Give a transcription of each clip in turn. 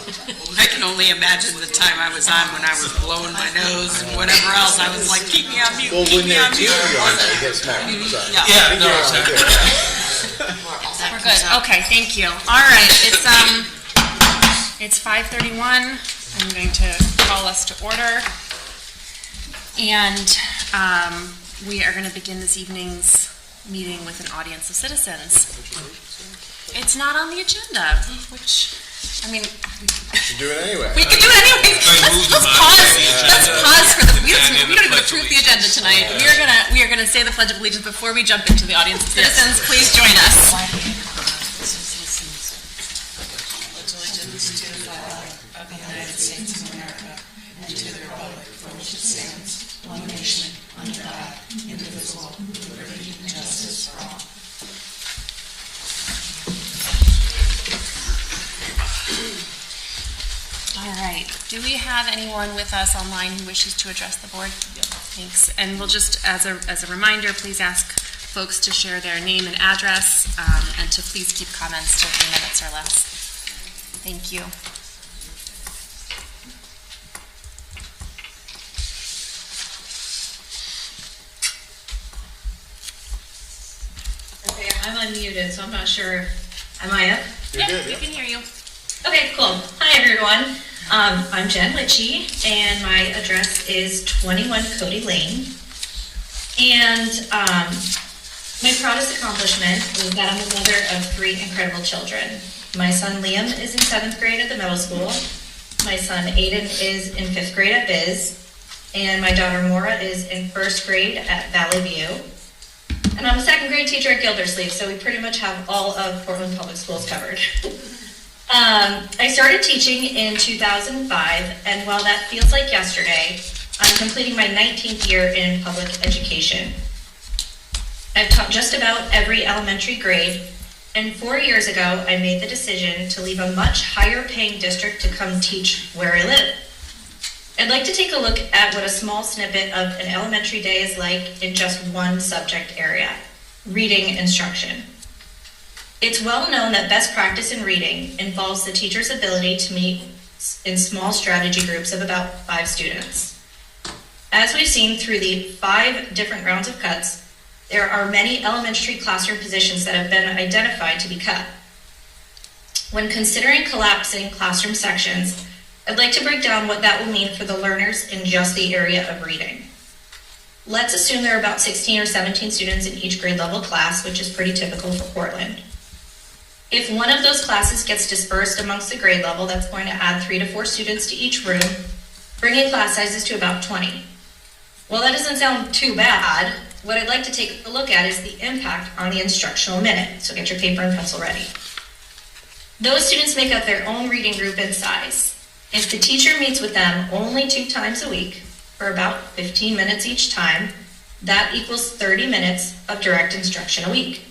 I can only imagine the time I was on when I was blowing my nose and whatever else. I was like, keep me on mute, Well, keep when me they're on mute. you on that, you get smacked. Sorry. Yeah. Yeah, no, exactly. We're good. Okay, thank you. All right, it's 5:31. I'm going to call us to order. And we are going to begin this evening's meeting with an audience of citizens. It's not on the agenda, which, I mean, You should do it anyway. we can do it anyway. Let's pause for the, we don't even approve the agenda tonight. We are gonna say the Pledge of Allegiance before we jump into the audience of citizens. Please join us. All right. Do we have anyone with us online who wishes to address the board? Thanks. And we'll just, as a reminder, please ask folks to share their name and address, and to please keep comments to 3 minutes or less. Thank you. Okay, I'm unmuted, so I'm not sure. Am I up? You're good, We yeah. can hear you. Okay, cool. Hi, everyone. I'm Jen Litchie, and my address is 21 Cody Lane. And my proudest accomplishment is that I'm the mother of 3 incredible children. My son Liam is in 7th grade at the middle school. My son Aiden is in 5th grade at Biz. And my daughter Maura is in 1st grade at Valley View. And I'm a 2nd grade teacher at Gildersleeve, so we pretty much have all of Portland Public Schools covered. I started teaching in 2005, and while that feels like yesterday, I'm completing my 19th year in public education. I've taught just about every elementary grade, and 4 years ago, I made the decision to leave a much higher paying district to come teach where I live. I'd like to take a look at what a small snippet of an elementary day is like in just one subject area, reading instruction. It's well known that best practice in reading involves the teacher's ability to meet in small strategy groups of about 5 students. As we've seen through the 5 different rounds of cuts, there are many elementary classroom positions that have been identified to be cut. When considering collapsing classroom sections, I'd like to break down what that will mean for the learners in just the area of reading. Let's assume there are about 16 or 17 students in each grade level class, which is pretty typical for Portland. If one of those classes gets dispersed amongst the grade level, that's going to add 3 to 4 students to each room, bringing class sizes to about 20. Well, that doesn't sound too bad. What I'd like to take a look at is the impact on the instructional minute. So get your paper and pencil ready. Those students make up their own reading group and size. If the teacher meets with them only 2 times a week for about 15 minutes each time, that equals 30 minutes of direct instruction a week.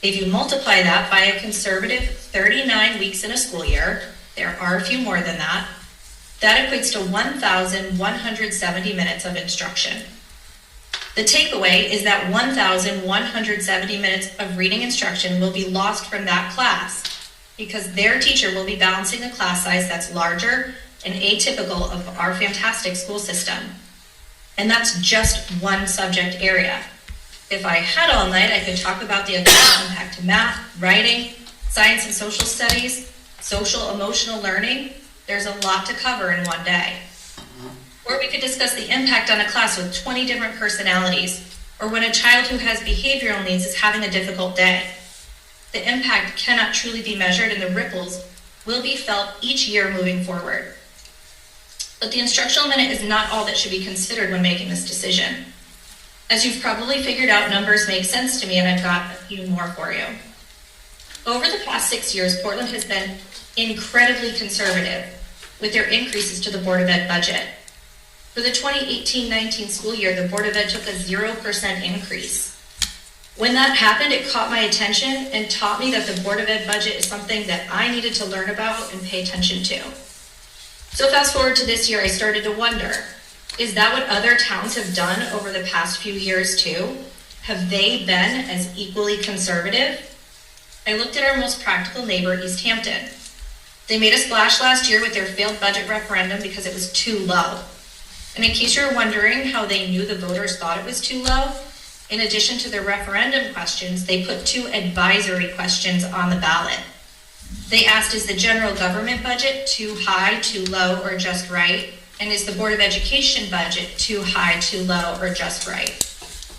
If you multiply that by a conservative 39 weeks in a school year, there are a few more than that, that equates to 1,170 minutes of instruction. The takeaway is that 1,170 minutes of reading instruction will be lost from that class because their teacher will be balancing a class size that's larger and atypical of our fantastic school system. And that's just one subject area. If I had all night, I could talk about the impact to math, writing, science and social studies, social emotional learning. There's a lot to cover in one day. Or we could discuss the impact on a class with 20 different personalities, or when a child who has behavioral needs is having a difficult day. The impact cannot truly be measured, and the ripples will be felt each year moving forward. But the instructional minute is not all that should be considered when making this decision. As you've probably figured out, numbers make sense to me, and I've got a few more for you. Over the past 6 years, Portland has been incredibly conservative with their increases to the Board of Ed budget. For the 2018-19 school year, the Board of Ed took a 0% increase. When that happened, it caught my attention and taught me that the Board of Ed budget is something that I needed to learn about and pay attention to. So fast forward to this year, I started to wonder, is that what other towns have done over the past few years too? Have they been as equally conservative? I looked at our most practical neighbor, East Hampton. They made a splash last year with their failed budget referendum because it was too low. And in case you're wondering how they knew the voters thought it was too low, in addition to the referendum questions, they put 2 advisory questions on the ballot. They asked, is the general government budget too high, too low, or just right? And is the Board of Education budget too high, too low, or just right?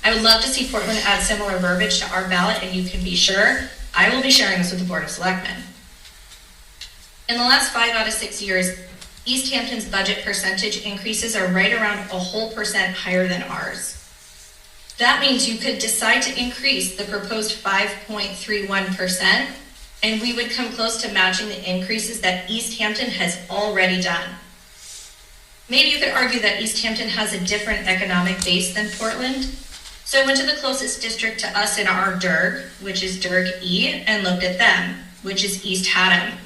I would love to see Portland add similar verbiage to our ballot, and you can be sure I will be sharing this with the Board of Selectmen. In the last 5 out of 6 years, East Hampton's budget percentage increases are right around a whole % higher than ours. That means you could decide to increase the proposed 5.31%, and we would come close to matching the increases that East Hampton has already done. Maybe you could argue that East Hampton has a different economic base than Portland. So I went to the closest district to us in our DERG, which is DERG E, and looked at them, which is East Haddam.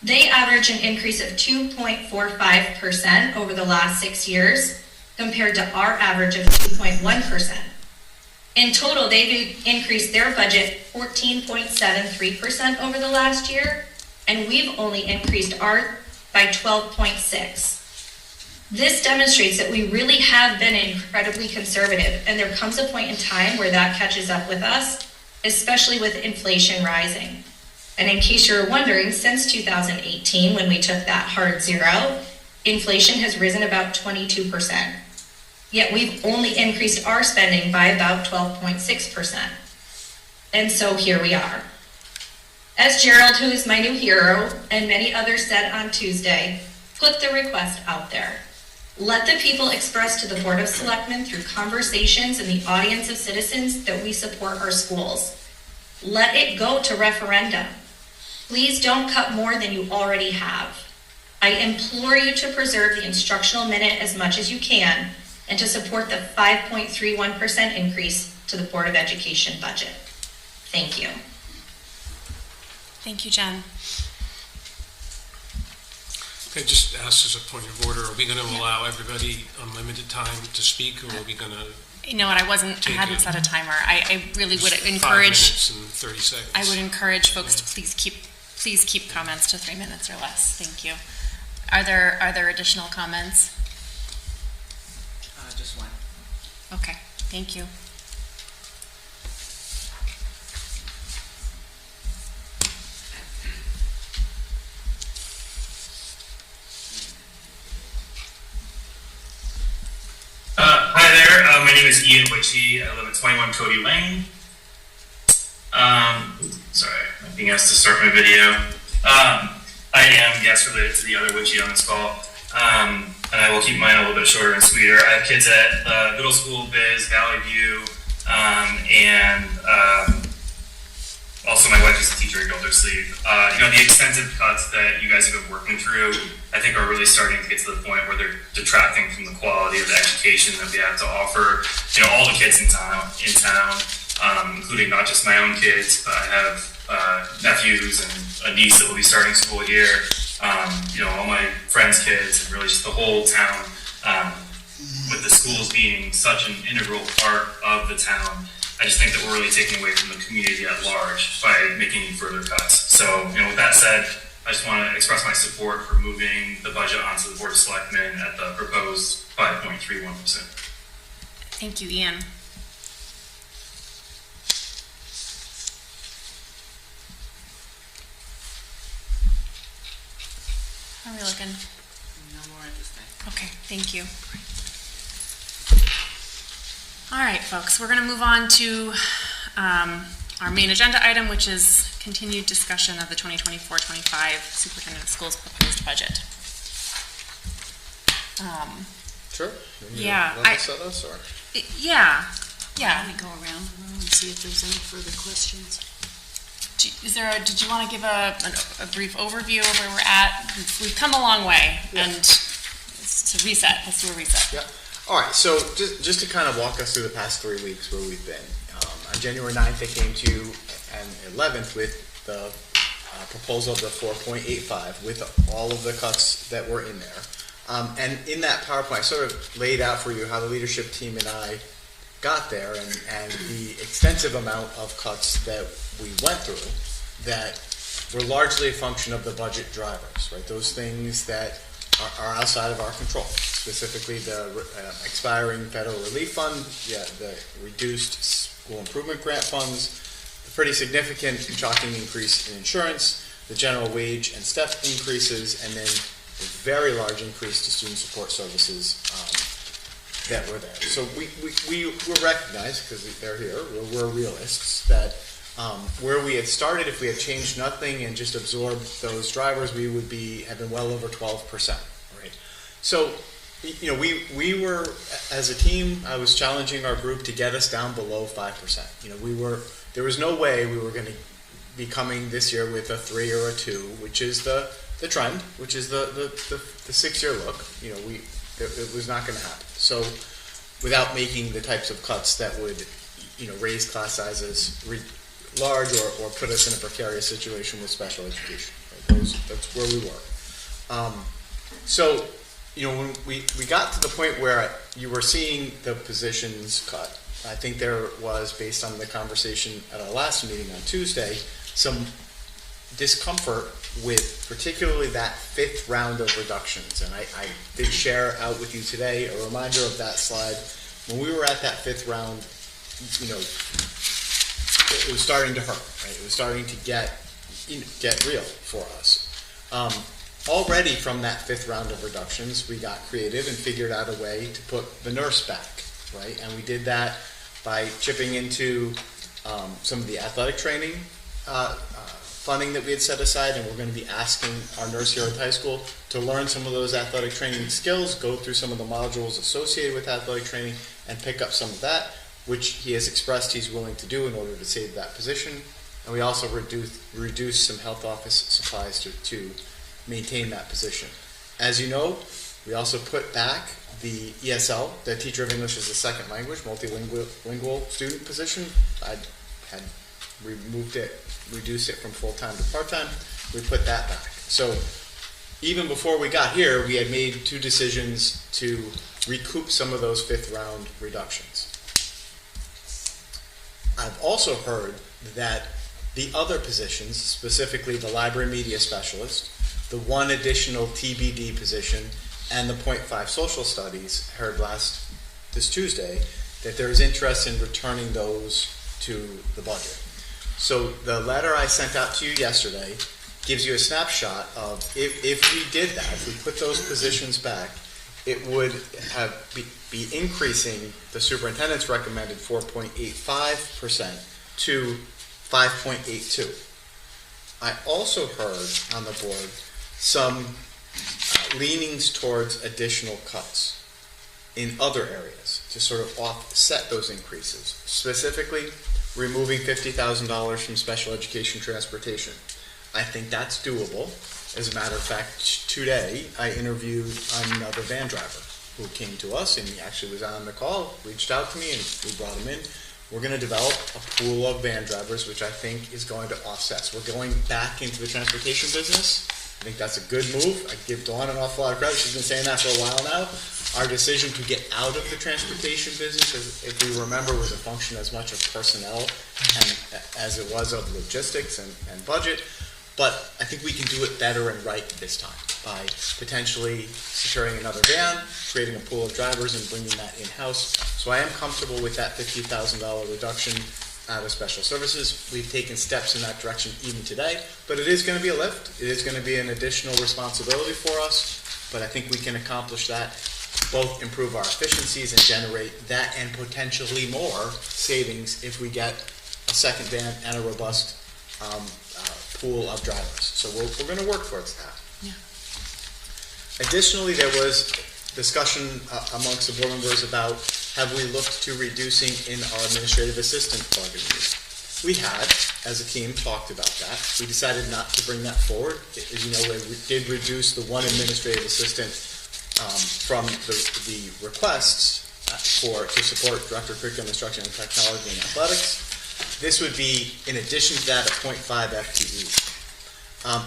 They average an increase of 2.45% over the last 6 years, compared to our average of 2.1%. In total, they've increased their budget 14.73% over the last year, and we've only increased ours by 12.6%. This demonstrates that we really have been incredibly conservative, and there comes a point in time where that catches up with us, especially with inflation rising. And in case you're wondering, since 2018, when we took that hard zero, inflation has risen about 22%. Yet we've only increased our spending by about 12.6%. And so here we are. As Gerald, who is my new hero, and many others said on Tuesday, put the request out there. Let the people express to the Board of Selectmen through conversations and the audience of citizens that we support our schools. Let it go to referendum. Please don't cut more than you already have. I implore you to preserve the instructional minute as much as you can and to support the 5.31% increase to the Board of Education budget. Thank you. Thank you, Jen. Okay, just ask as a point of order, are we going to allow everybody unlimited time to speak, or are we going to You know what, I hadn't set a timer. I really would encourage, 5 minutes and 30 seconds? I would encourage folks to please keep comments to 3 minutes or less. Thank you. Are there additional comments? Just one. Okay, thank you. Hi there, my name is Ian Witchy. I live at 21 Cody Lane. Sorry, I'm being asked to start my video. I am guest related to the other Witchy on this call, and I will keep mine a little bit shorter and sweeter. I have kids at middle school, Biz, Valley View, and also my wife is a teacher at Gildersleeve. The extensive cuts that you guys have been working through, I think are really starting to get to the point where they're detracting from the quality of the education that we have to offer, all the kids in town, including not just my own kids, but I have nephews and a niece that will be starting school here, all my friends' kids, and really just the whole town, with the schools being such an integral part of the town. I just think that we're really taking away from the community at large by making any further cuts. So, with that said, I just want to express my support for moving the budget onto the Board of Selectmen at the proposed 5.31%. Thank you, Ian. How are we looking? No more at this time. Okay, thank you. All right, folks, we're going to move on to our main agenda item, which is continued discussion of the 2024-25 Superintendent of Schools proposed budget. Sure. Yeah, Want to set us, or? Yeah. Let me go around the room and see if there's any further questions. Did you want to give a brief overview of where we're at? We've come a long way, and it's to reset. Let's do a reset. Yeah. All right, so just to kind of walk us through the past 3 weeks where we've been. On January 9th, I came to you, and 11th with the proposal of the 4.85 with all of the cuts that were in there. And in that PowerPoint, I sort of laid out for you how the leadership team and I got there and the extensive amount of cuts that we went through that were largely a function of the budget drivers, right? Those things that are outside of our control, specifically the expiring federal relief fund, the reduced school improvement grant funds, the pretty significant shocking increase in insurance, the general wage and step increases, and then a very large increase to student support services that were there. So we recognize, because they're here, we're realists, that where we had started, if we had changed nothing and just absorbed those drivers, we would have been well over 12%, right? So, we were, as a team, I was challenging our group to get us down below 5%. There was no way we were going to be coming this year with a 3 or a 2, which is the trend, which is the 6-year look. It was not going to happen. So, without making the types of cuts that would, raise class sizes large or put us in a precarious situation with special education. Right? That's where we were. So, when we got to the point where you were seeing the positions cut, I think there was, based on the conversation at our last meeting on Tuesday, some discomfort with particularly that 5th round of reductions. And I did share out with you today a reminder of that slide. When we were at that 5th round, it was starting to hurt, right? It was starting to get real for us. Already from that 5th round of reductions, we got creative and figured out a way to put the nurse back, right? And we did that by chipping into some of the athletic training funding that we had set aside, and we're going to be asking our nurse here at the high school to learn some of those athletic training skills, go through some of the modules associated with athletic training, and pick up some of that, which he has expressed he's willing to do in order to save that position. And we also reduce some health office supplies to maintain that position. As you know, we also put back the ESL, the teacher of English as a second language, multilingual student position. I had reduced it from full-time to part-time. We put that back. So even before we got here, we had made 2 decisions to recoup some of those 5th round reductions. I've also heard that the other positions, specifically the library media specialist, the 1 additional TBD position, and the .5 social studies, heard this Tuesday, that there is interest in returning those to the budget. So the letter I sent out to you yesterday gives you a snapshot of if we did that, if we put those positions back, it would be increasing the superintendent's recommended 4.85% to 5.82. I also heard on the board some leanings towards additional cuts in other areas to sort of offset those increases, specifically removing $50,000 from special education transportation. I think that's doable. As a matter of fact, today I interviewed another van driver who came to us, and he actually was on the call, reached out to me, and we brought him in. We're going to develop a pool of van drivers, which I think is going to offset. So we're going back into the transportation business. I think that's a good move. I give Dawn an awful lot of credit. She's been saying that for a while now. Our decision to get out of the transportation business, if we remember, was a function as much of personnel and as it was of logistics and budget. But I think we can do it better and right this time by potentially securing another van, creating a pool of drivers, and bringing that in-house. So I am comfortable with that $50,000 reduction out of special services. We've taken steps in that direction even today, but it is going to be a lift. It is going to be an additional responsibility for us, but I think we can accomplish that, both improve our efficiencies and generate that and potentially more savings if we get a second van and a robust pool of drivers. So we're going to work towards that. Yeah. Additionally, there was discussion amongst the board members about have we looked to reducing in our administrative assistant bargaining. We had, as a team, talked about that. We decided not to bring that forward. As you know, we did reduce the 1 administrative assistant from the requests to support director of curriculum instruction and technology and athletics. This would be, in addition to that, a 0.5 FTE.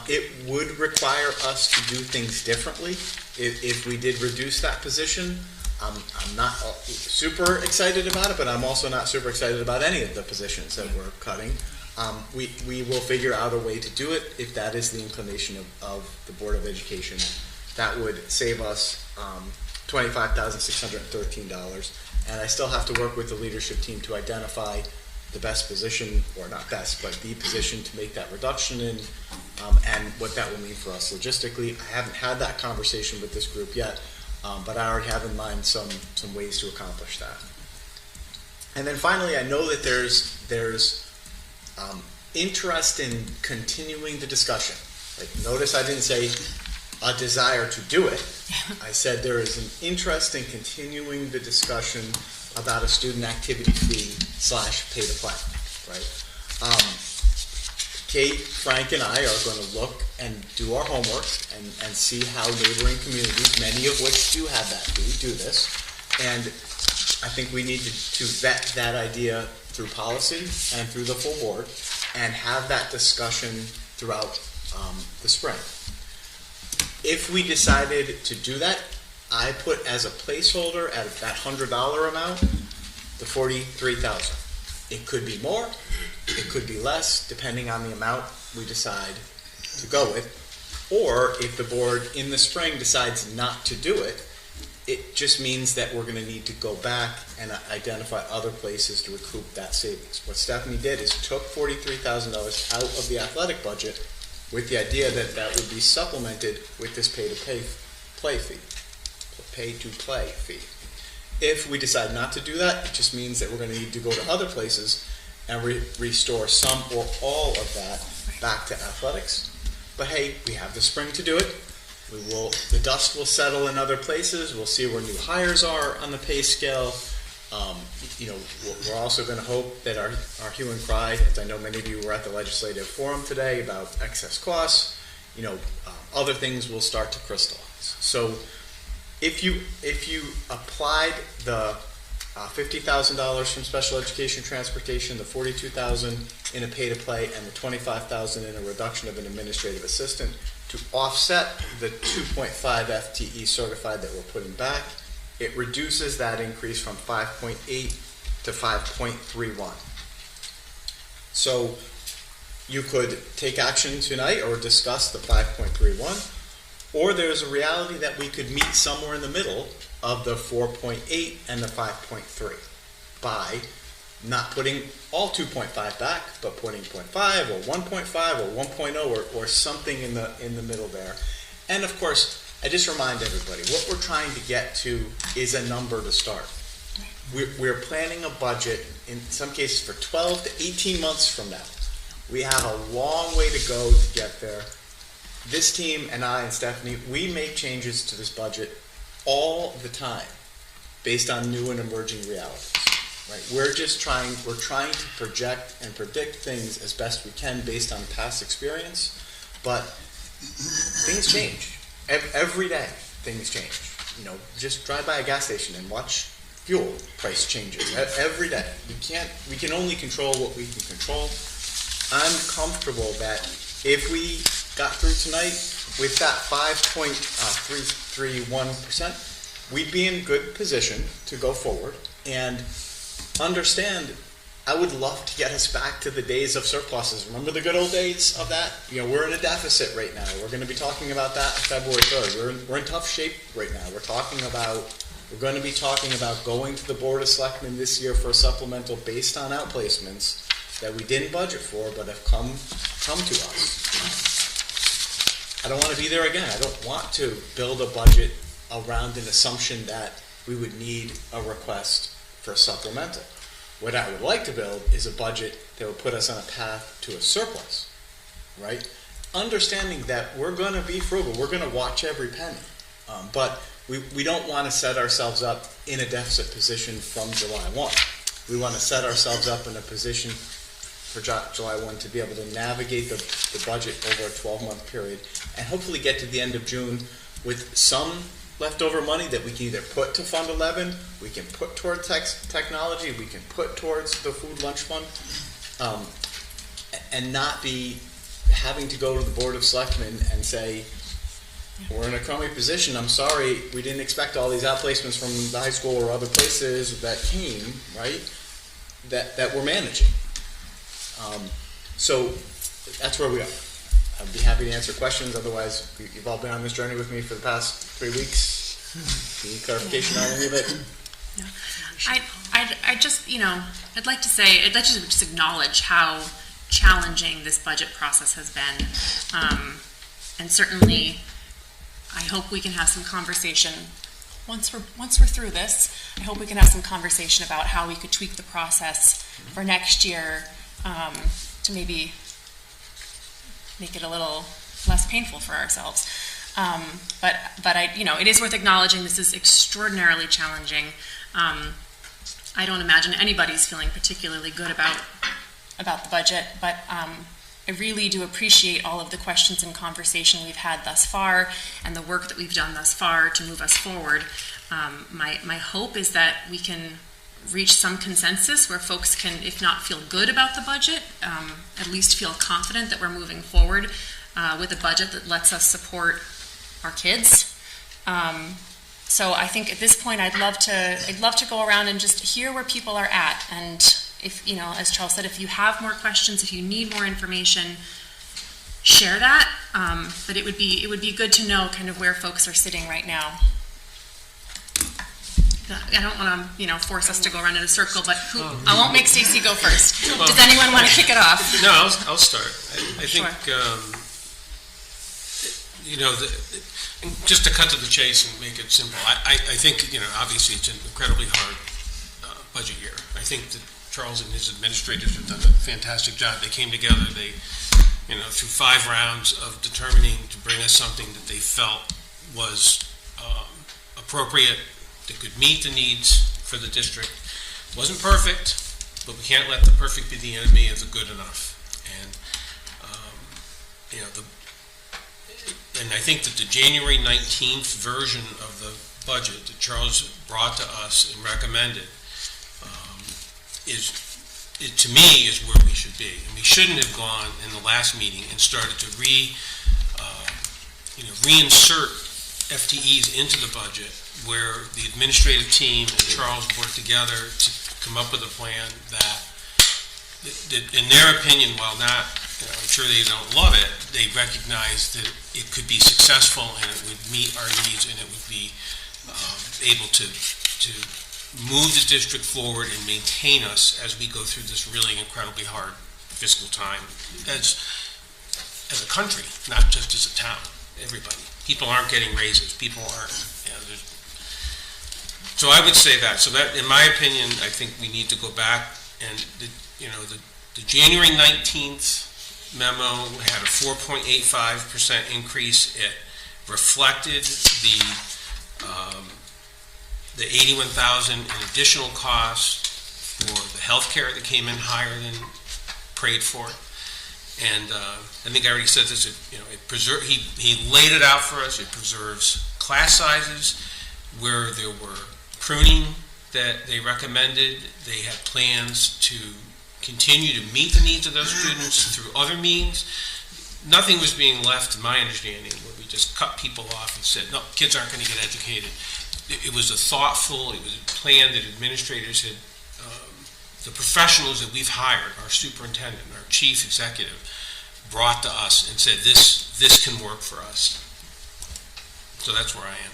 It would require us to do things differently if we did reduce that position. I'm not super excited about it, but I'm also not super excited about any of the positions that we're cutting. We will figure out a way to do it if that is the inclination of the Board of Education. That would save us $25,613. And I still have to work with the leadership team to identify the best position, or not best, but the position to make that reduction in, and what that will mean for us logistically. I haven't had that conversation with this group yet, but I already have in mind some ways to accomplish that. And then finally, I know that there's interest in continuing the discussion. Like, notice I didn't say a desire to do it. I said there is an interest in continuing the discussion about a student activity fee / pay to play, right? Kate, Frank, and I are going to look and do our homework and see how neighboring communities, many of which do have that fee, do this. And I think we need to vet that idea through policy and through the full board and have that discussion throughout the spring. If we decided to do that, I put as a placeholder at that $100 amount, the $43,000. It could be more, it could be less, depending on the amount we decide to go with. Or if the board in the spring decides not to do it, it just means that we're going to need to go back and identify other places to recoup that savings. What Stephanie did is took $43,000 out of the athletic budget with the idea that that would be supplemented with this pay-to-play fee. If we decide not to do that, it just means that we're going to need to go to other places and restore some or all of that back to athletics. But hey, we have the spring to do it. The dust will settle in other places. We'll see where new hires are on the pay scale. We're also going to hope that our hue and cry, as I know many of you were at the legislative forum today about excess costs, other things will start to crystallize. So if you applied the $50,000 from special education transportation, the $42,000 in a pay to play, and the $25,000 in a reduction of an administrative assistant to offset the 2.5 FTE certified that we're putting back, it reduces that increase from 5.8 to 5.31. So you could take action tonight or discuss the 5.31, or there's a reality that we could meet somewhere in the middle of the 4.8 and the 5.3 by not putting all 2.5 back, but putting 0.5 or 1.5 or 1.0 or something in the middle there. And of course, I just remind everybody, what we're trying to get to is a number to start. We're planning a budget, in some cases, for 12 to 18 months from now. We have a long way to go to get there. This team and I and Stephanie, we make changes to this budget all the time based on new and emerging realities. Right? We're trying to project and predict things as best we can based on past experience, but things change. Every day, things change. Just drive by a gas station and watch fuel price changes every day. We can only control what we can control. I'm comfortable that if we got through tonight with that 5.331%, we'd be in good position to go forward and understand. I would love to get us back to the days of surpluses. Remember the good old days of that? We're in a deficit right now. We're going to be talking about that on February 3rd. We're in tough shape right now. We're going to be talking about going to the Board of Selectmen this year for a supplemental based on outplacements that we didn't budget for but have come to us. I don't want to be there again. I don't want to build a budget around an assumption that we would need a request for a supplemental. What I would like to build is a budget that would put us on a path to a surplus, right? Understanding that we're going to be frugal, we're going to watch every penny, but we don't want to set ourselves up in a deficit position from July 1. We want to set ourselves up in a position for July 1 to be able to navigate the budget over a 12-month period and hopefully get to the end of June with some leftover money that we can either put to Fund 11, we can put toward technology, we can put towards the food lunch fund, and not be having to go to the Board of Selectmen and say, we're in a crummy position, I'm sorry, we didn't expect all these outplacements from the high school or other places that came, right, that we're managing. So that's where we are. I'd be happy to answer questions. Otherwise, you've all been on this journey with me for the past 3 weeks. Any clarification on any of it? I just, I'd like to just acknowledge how challenging this budget process has been. And certainly, I hope we can have some conversation, once we're through this, I hope we can have some conversation about how we could tweak the process for next year, to maybe make it a little less painful for ourselves. But it is worth acknowledging this is extraordinarily challenging. I don't imagine anybody's feeling particularly good about the budget, but I really do appreciate all of the questions and conversation we've had thus far and the work that we've done thus far to move us forward. My hope is that we can reach some consensus where folks can, if not feel good about the budget, at least feel confident that we're moving forward with a budget that lets us support our kids. So I think at this point, I'd love to go around and just hear where people are at. And if, as Charles said, if you have more questions, if you need more information, share that. But it would be good to know kind of where folks are sitting right now. I don't want to, force us to go around in a circle, but I won't make Stacy go first. Does anyone want to kick it off? No, I'll start. I think, just to cut to the chase and make it simple, I think, obviously it's an incredibly hard budget year. I think that Charles and his administrators have done a fantastic job. They came together, through 5 rounds of determining to bring us something that they felt was appropriate, that could meet the needs for the district. It wasn't perfect, but we can't let the perfect be the enemy of the good enough. And, and I think that the January 19th version of the budget that Charles brought to us and recommended to me, is where we should be. And we shouldn't have gone in the last meeting and started to reinsert FTEs into the budget, where the administrative team and Charles worked together to come up with a plan that in their opinion, while not, I'm sure they don't love it, they recognize that it could be successful and it would meet our needs and it would be able to move the district forward and maintain us as we go through this really incredibly hard fiscal time as a country, not just as a town, everybody. People aren't getting raises. People aren't. So I would say that. So that, in my opinion, I think we need to go back and the January 19th memo had a 4.85% increase. It reflected the $81,000 in additional costs for the health care that came in higher than prayed for. And I think I already said this, he laid it out for us. It preserves class sizes where there were pruning that they recommended. They had plans to continue to meet the needs of those students through other means. Nothing was being left, to my understanding, where we just cut people off and said, no, kids aren't going to get educated. It was a plan that administrators had, the professionals that we've hired, our superintendent, our chief executive, brought to us and said, this can work for us. So that's where I am.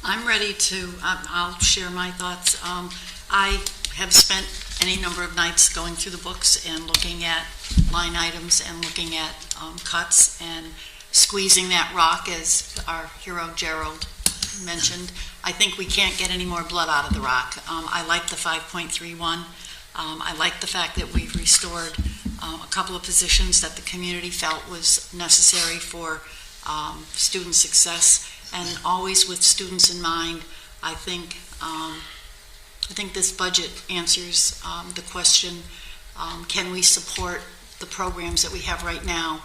I'm ready to, I'll share my thoughts. I have spent any number of nights going through the books and looking at line items and looking at cuts and squeezing that rock, as our hero Gerald mentioned. I think we can't get any more blood out of the rock. I like the 5.31. I like the fact that we've restored a couple of positions that the community felt was necessary for student success, and always with students in mind. I think this budget answers the question, can we support the programs that we have right now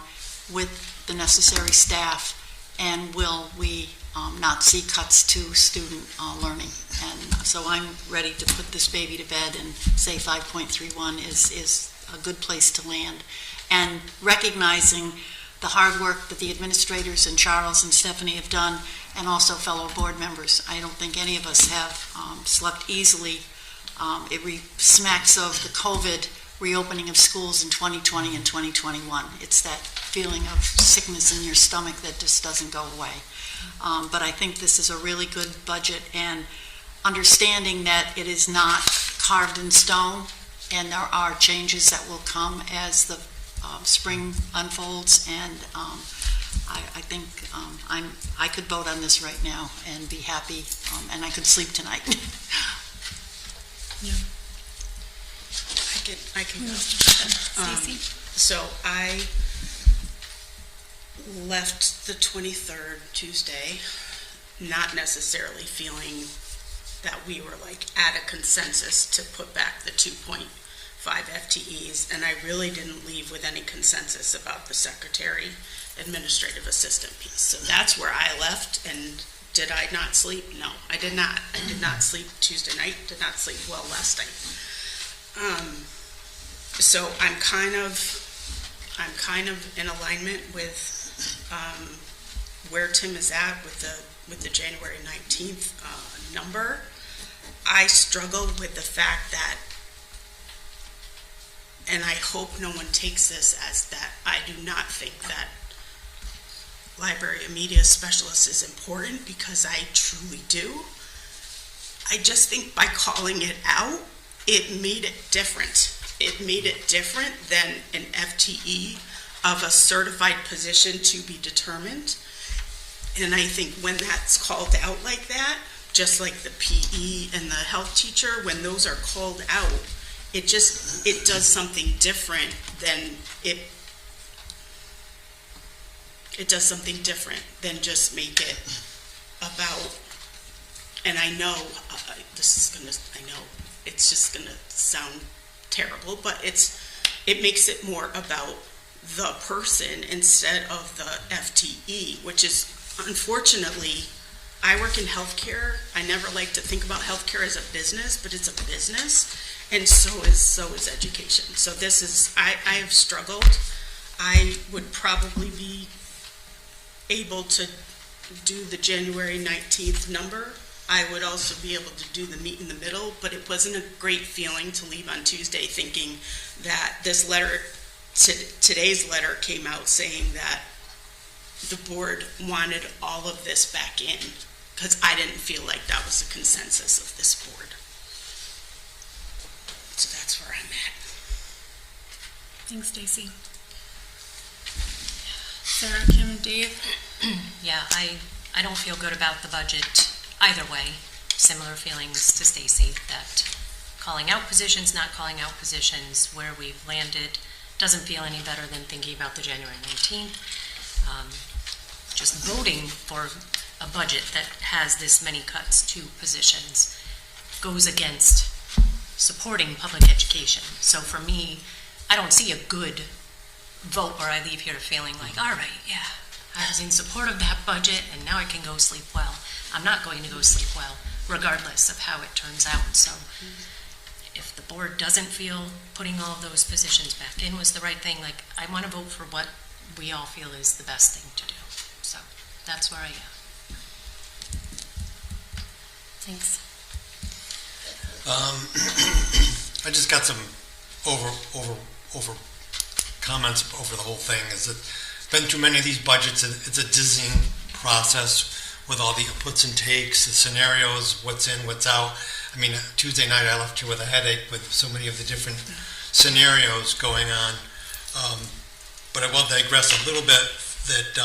with the necessary staff, and will we not see cuts to student learning? And so I'm ready to put this baby to bed and say 5.31 is a good place to land. And recognizing the hard work that the administrators and Charles and Stephanie have done, and also fellow board members. I don't think any of us have slept easily. It smacks of the COVID reopening of schools in 2020 and 2021. It's that feeling of sickness in your stomach that just doesn't go away. But I think this is a really good budget, and understanding that it is not carved in stone, and there are changes that will come as the spring unfolds, and I think I could vote on this right now and be happy, and I could sleep tonight. I can go. Stacy? So I left the 23rd Tuesday, not necessarily feeling that we were like at a consensus to put back the 2.5 FTEs, and I really didn't leave with any consensus about the secretary administrative assistant piece. So that's where I left. And did I not sleep? No, I did not. I did not sleep Tuesday night, did not sleep well last night. So I'm kind of in alignment with where Tim is at with the January 19th number. I struggle with the fact that, and I hope no one takes this as that, I do not think that library and media specialist is important, because I truly do. I just think by calling it out, it made it different. It made it different than an FTE of a certified position to be determined. And I think when that's called out like that, just like the PE and the health teacher, when those are called out, it does something different than it does something different than just make it about, and I know it's just gonna sound terrible, but it makes it more about the person instead of the FTE, which is, unfortunately, I work in healthcare. I never like to think about healthcare as a business, but it's a business, and so is education. So this is, I have struggled. I would probably be able to do the January 19th number. I would also be able to do the meet in the middle, but it wasn't a great feeling to leave on Tuesday thinking that this letter, today's letter came out saying that the board wanted all of this back in, because I didn't feel like that was the consensus of this board. So that's where I'm at. Thanks, Stacy. Sarah, Kim, Dave? Yeah, I don't feel good about the budget either way. Similar feelings to Stacy, that calling out positions, not calling out positions, where we've landed doesn't feel any better than thinking about the January 19th. Just voting for a budget that has this many cuts to positions goes against supporting public education. So for me, I don't see a good vote where I leave here feeling like, all right, yeah, I was in support of that budget and now I can go sleep well. I'm not going to go sleep well, regardless of how it turns out. So if the board doesn't feel putting all of those positions back in was the right thing, like, I want to vote for what we all feel is the best thing to do. So that's where I am. Thanks. I just got some over comments over the whole thing. Is that been through many of these budgets, and it's a dizzying process with all the puts and takes, the scenarios, what's in, what's out. I mean, Tuesday night I left here with a headache with so many of the different scenarios going on. But I will digress a little bit that,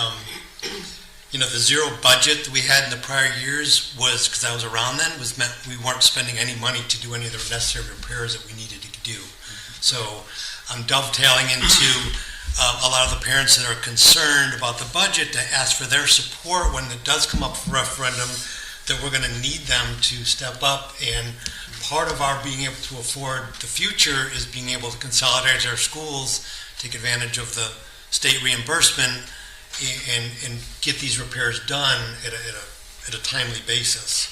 the zero budget that we had in the prior years was, because I was around then, was meant we weren't spending any money to do any of the necessary repairs that we needed to do. So I'm dovetailing into a lot of the parents that are concerned about the budget to ask for their support when it does come up for referendum, that we're going to need them to step up. And part of our being able to afford the future is being able to consolidate our schools, take advantage of the state reimbursement, and get these repairs done at a timely basis.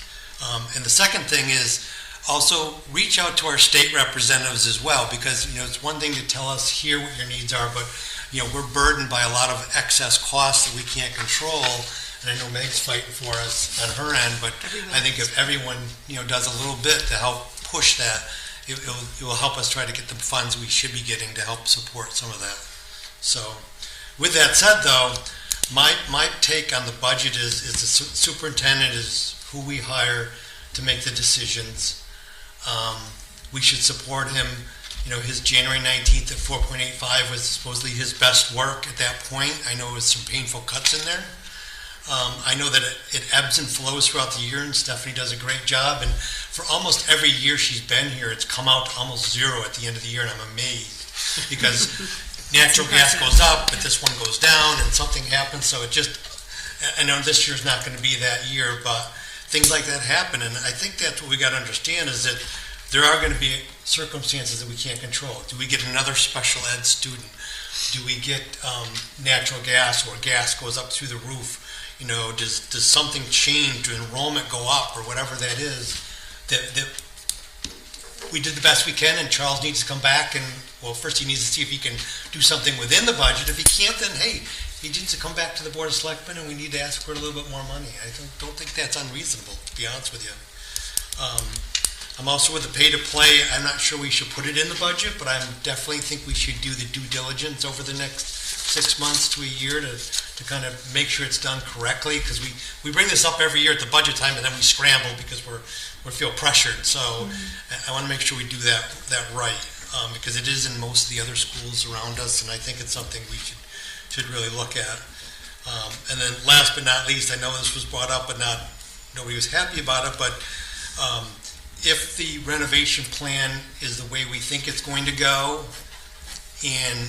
And the second thing is, Also, reach out to our state representatives as well, because, it's one thing to tell us here what your needs are, but, we're burdened by a lot of excess costs that we can't control. And I know Meg's fighting for us on her end, but I think if everyone, does a little bit to help push that, it will help us try to get the funds we should be getting to help support some of that. So, with that said, though, my take on the budget is the superintendent is who we hire to make the decisions. We should support him. His January 19th at 4.85 was supposedly his best work at that point. I know it was some painful cuts in there. I know that it ebbs and flows throughout the year, and Stephanie does a great job. And for almost every year she's been here, it's come out to almost zero at the end of the year, and I'm amazed because natural gas goes up, but this one goes down, and something happens. So I know this year's not going to be that year, but things like that happen. And I think that's what we got to understand is that there are going to be circumstances that we can't control. Do we get another special ed student? Do we get natural gas, or gas goes up through the roof? Does something change? Do enrollment go up, or whatever that is? That we did the best we can, and Charles needs to come back and, well, first he needs to see if he can do something within the budget. If he can't, then hey, he needs to come back to the Board of Selectmen, and we need to ask for a little bit more money. I don't think that's unreasonable, to be honest with you. I'm also with the pay to play. I'm not sure we should put it in the budget, but I definitely think we should do the due diligence over the next 6 months to a year to kind of make sure it's done correctly, because we bring this up every year at the budget time, and then we scramble because we feel pressured. So I want to make sure we do that right, because it is in most of the other schools around us, and I think it's something we should really look at. And then last but not least, I know this was brought up, but nobody was happy about it, but if the renovation plan is the way we think it's going to go, and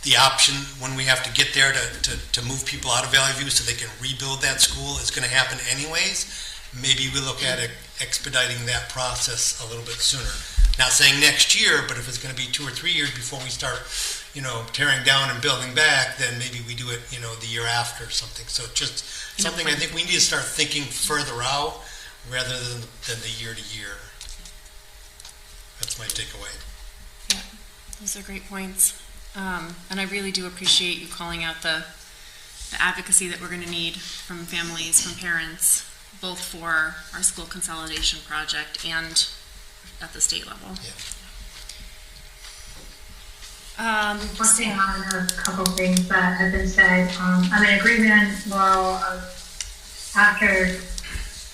the option when we have to get there to move people out of Valley View so they can rebuild that school is going to happen anyways, maybe we look at expediting that process a little bit sooner. Not saying next year, but if it's going to be 2 or 3 years before we start, tearing down and building back, then maybe we do it, the year after or something. So just something I think we need to start thinking further out rather than the year to year. That's my takeaway. Yeah, those are great points. And I really do appreciate you calling out the advocacy that we're going to need from families, from parents, both for our school consolidation project and at the state level. Reflecting on a couple things that have been said, I'm in agreement, Laurel, after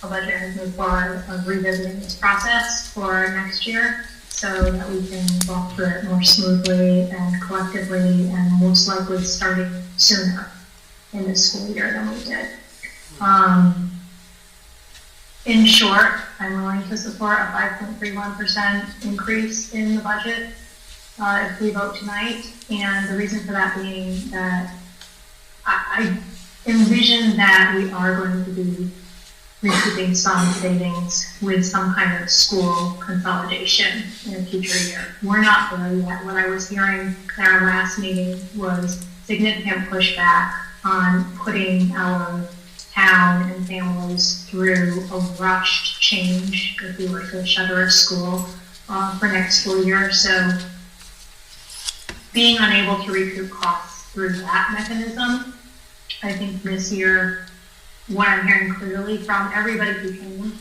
a budget has moved forward, of revisiting this process for next year so that we can walk through it more smoothly and collectively, and most likely starting sooner in this school year than we did. In short, I'm willing to support a 5.31% increase in the budget if we vote tonight, and the reason for that being that I envision that we are going to be recouping some savings with some kind of school consolidation in a future year. We're not there yet. What I was hearing at our last meeting was significant pushback on putting our town and families through a rushed change if we were to shutter a school for next school year. So being unable to recoup costs through that mechanism, I think this year, what I'm hearing clearly from everybody who came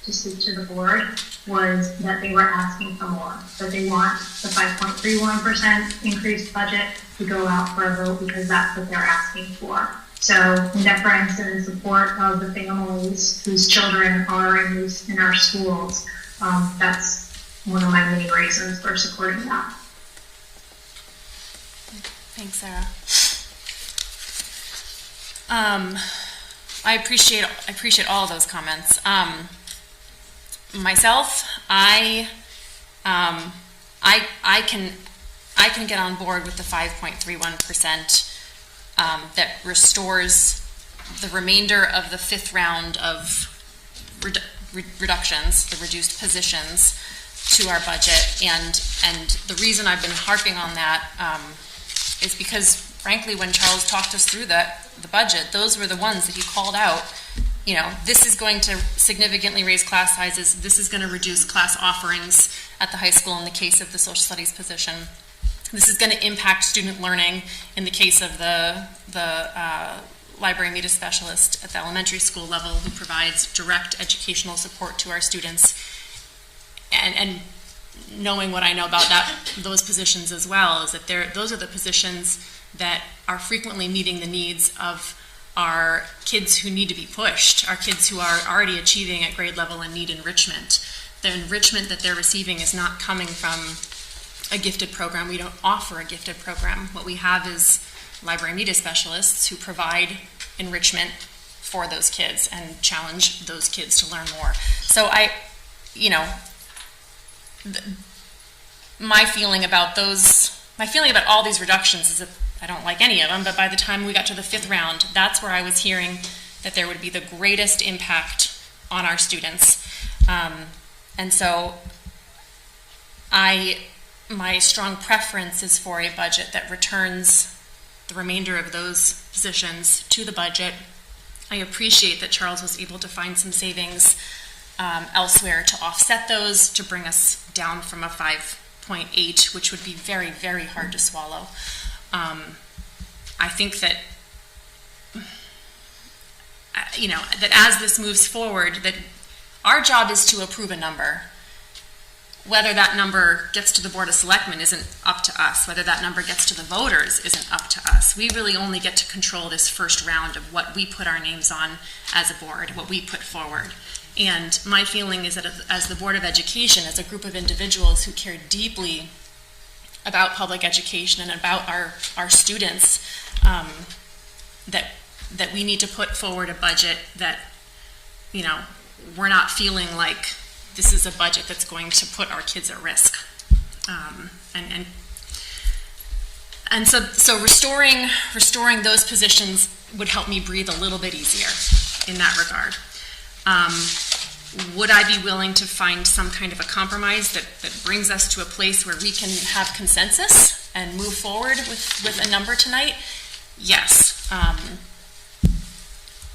to speak to the board was that they were asking for more, that they want the 5.31% increased budget to go out for a vote because that's what they're asking for. So in deference and in support of the families whose children are in our schools, that's one of my main reasons for supporting that. Thanks, Sarah. I appreciate all of those comments. Myself, I can get on board with the 5.31% that restores the remainder of the fifth round of reductions, the reduced positions to our budget, and the reason I've been harping on that is because, frankly, when Charles talked us through the budget, those were the ones that he called out this is going to significantly raise class sizes. This is going to reduce class offerings at the high school in the case of the social studies position. This is going to impact student learning in the case of the library media specialist at the elementary school level who provides direct educational support to our students. And knowing what I know about those positions as well is that those are the positions that are frequently meeting the needs of our kids who need to be pushed, our kids who are already achieving at grade level and need enrichment. The enrichment that they're receiving is not coming from a gifted program. We don't offer a gifted program. What we have is library media specialists who provide enrichment for those kids and challenge those kids to learn more. So my feeling about all these reductions is that I don't like any of them, but by the time we got to the 5th round, that's where I was hearing that there would be the greatest impact on our students. And so my strong preference is for a budget that returns the remainder of those positions to the budget. I appreciate that Charles was able to find some savings elsewhere to offset those, to bring us down from a 5.8, which would be very, very hard to swallow. I think that, that as this moves forward, that our job is to approve a number. Whether that number gets to the Board of Selectmen isn't up to us. Whether that number gets to the voters isn't up to us. We really only get to control this first round of what we put our names on as a board, what we put forward. And my feeling is that as the Board of Education, as a group of individuals who care deeply about public education and about our students, that we need to put forward a budget that, we're not feeling like this is a budget that's going to put our kids at risk. And so restoring those positions would help me breathe a little bit easier in that regard. Would I be willing to find some kind of a compromise that brings us to a place where we can have consensus and move forward with a number tonight? Yes.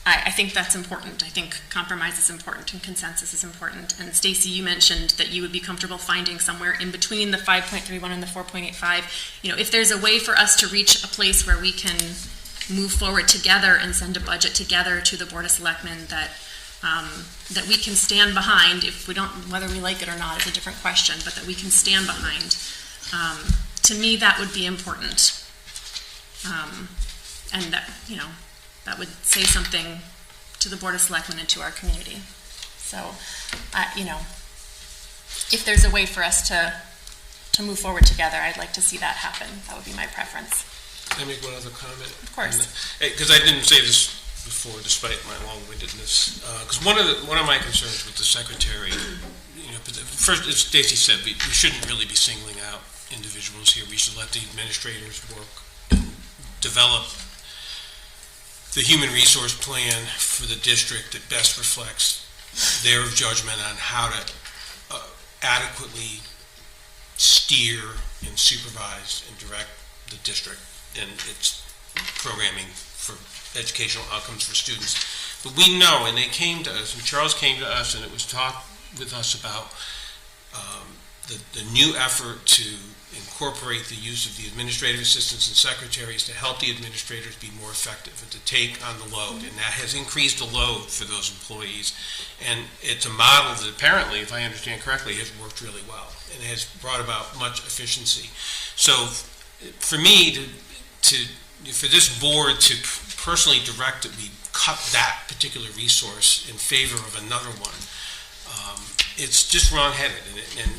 I think that's important. I think compromise is important and consensus is important. And Stacy, you mentioned that you would be comfortable finding somewhere in between the 5.31 and the 4.85. If there's a way for us to reach a place where we can move forward together and send a budget together to the Board of Selectmen that we can stand behind, if we don't, whether we like it or not is a different question, but that we can stand behind. To me, that would be important. And that, that would say something to the Board of Selectmen and to our community. So, if there's a way for us to move forward together, I'd like to see that happen. That would be my preference. Can I make one other comment? Of course. Because I didn't say this before, despite my long-windedness. Because one of my concerns with the secretary, first, as Stacy said, we shouldn't really be singling out individuals here. We should let the administrators work and develop the human resource plan for the district that best reflects their judgment on how to adequately steer and supervise and direct the district and its programming for educational outcomes for students. But we know, and they came to us, and Charles came to us, and it was talked with us about the new effort to incorporate the use of the administrative assistants and secretaries to help the administrators be more effective and to take on the load. And that has increased the load for those employees. And it's a model that apparently, if I understand correctly, has worked really well and has brought about much efficiency. So for me, for this board to personally direct that we cut that particular resource in favor of another one, it's just wrong-headed. And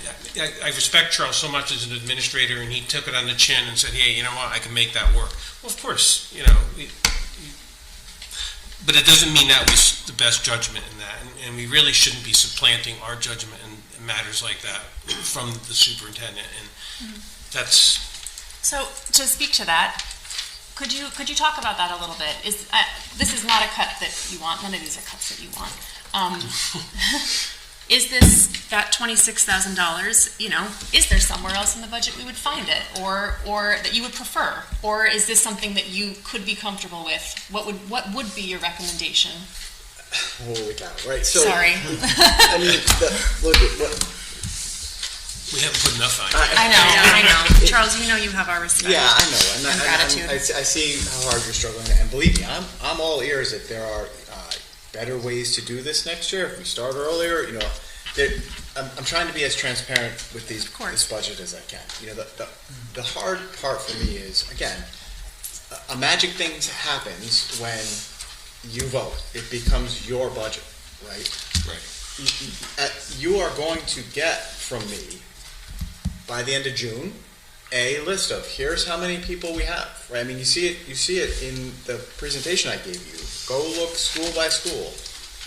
I respect Charles so much as an administrator, and he took it on the chin and said, hey, you know what, I can make that work. Well, of course, but it doesn't mean that was the best judgment in that. And we really shouldn't be supplanting our judgment in matters like that from the superintendent. And that's... So to speak to that, could you talk about that a little bit? This is not a cut that you want. None of these are cuts that you want. Is this that $26,000? Is there somewhere else in the budget we would find it, or that you would prefer, or is this something that you could be comfortable with? What would be your recommendation? Holy cow, right? So, Sorry. I mean, look at what. We haven't put enough on it. I know. Charles, you know you have our respect. Yeah, I know, And gratitude. I see how hard you're struggling, and believe me, I'm all ears if there are better ways to do this next year. If we start earlier, I'm trying to be as transparent with this budget as I can. The hard part for me is, again, a magic thing happens when you vote. It becomes your budget, right? Right. You are going to get from me by the end of June a list of here's how many people we have. Right? I mean, you see it in the presentation I gave you. Go look school by school.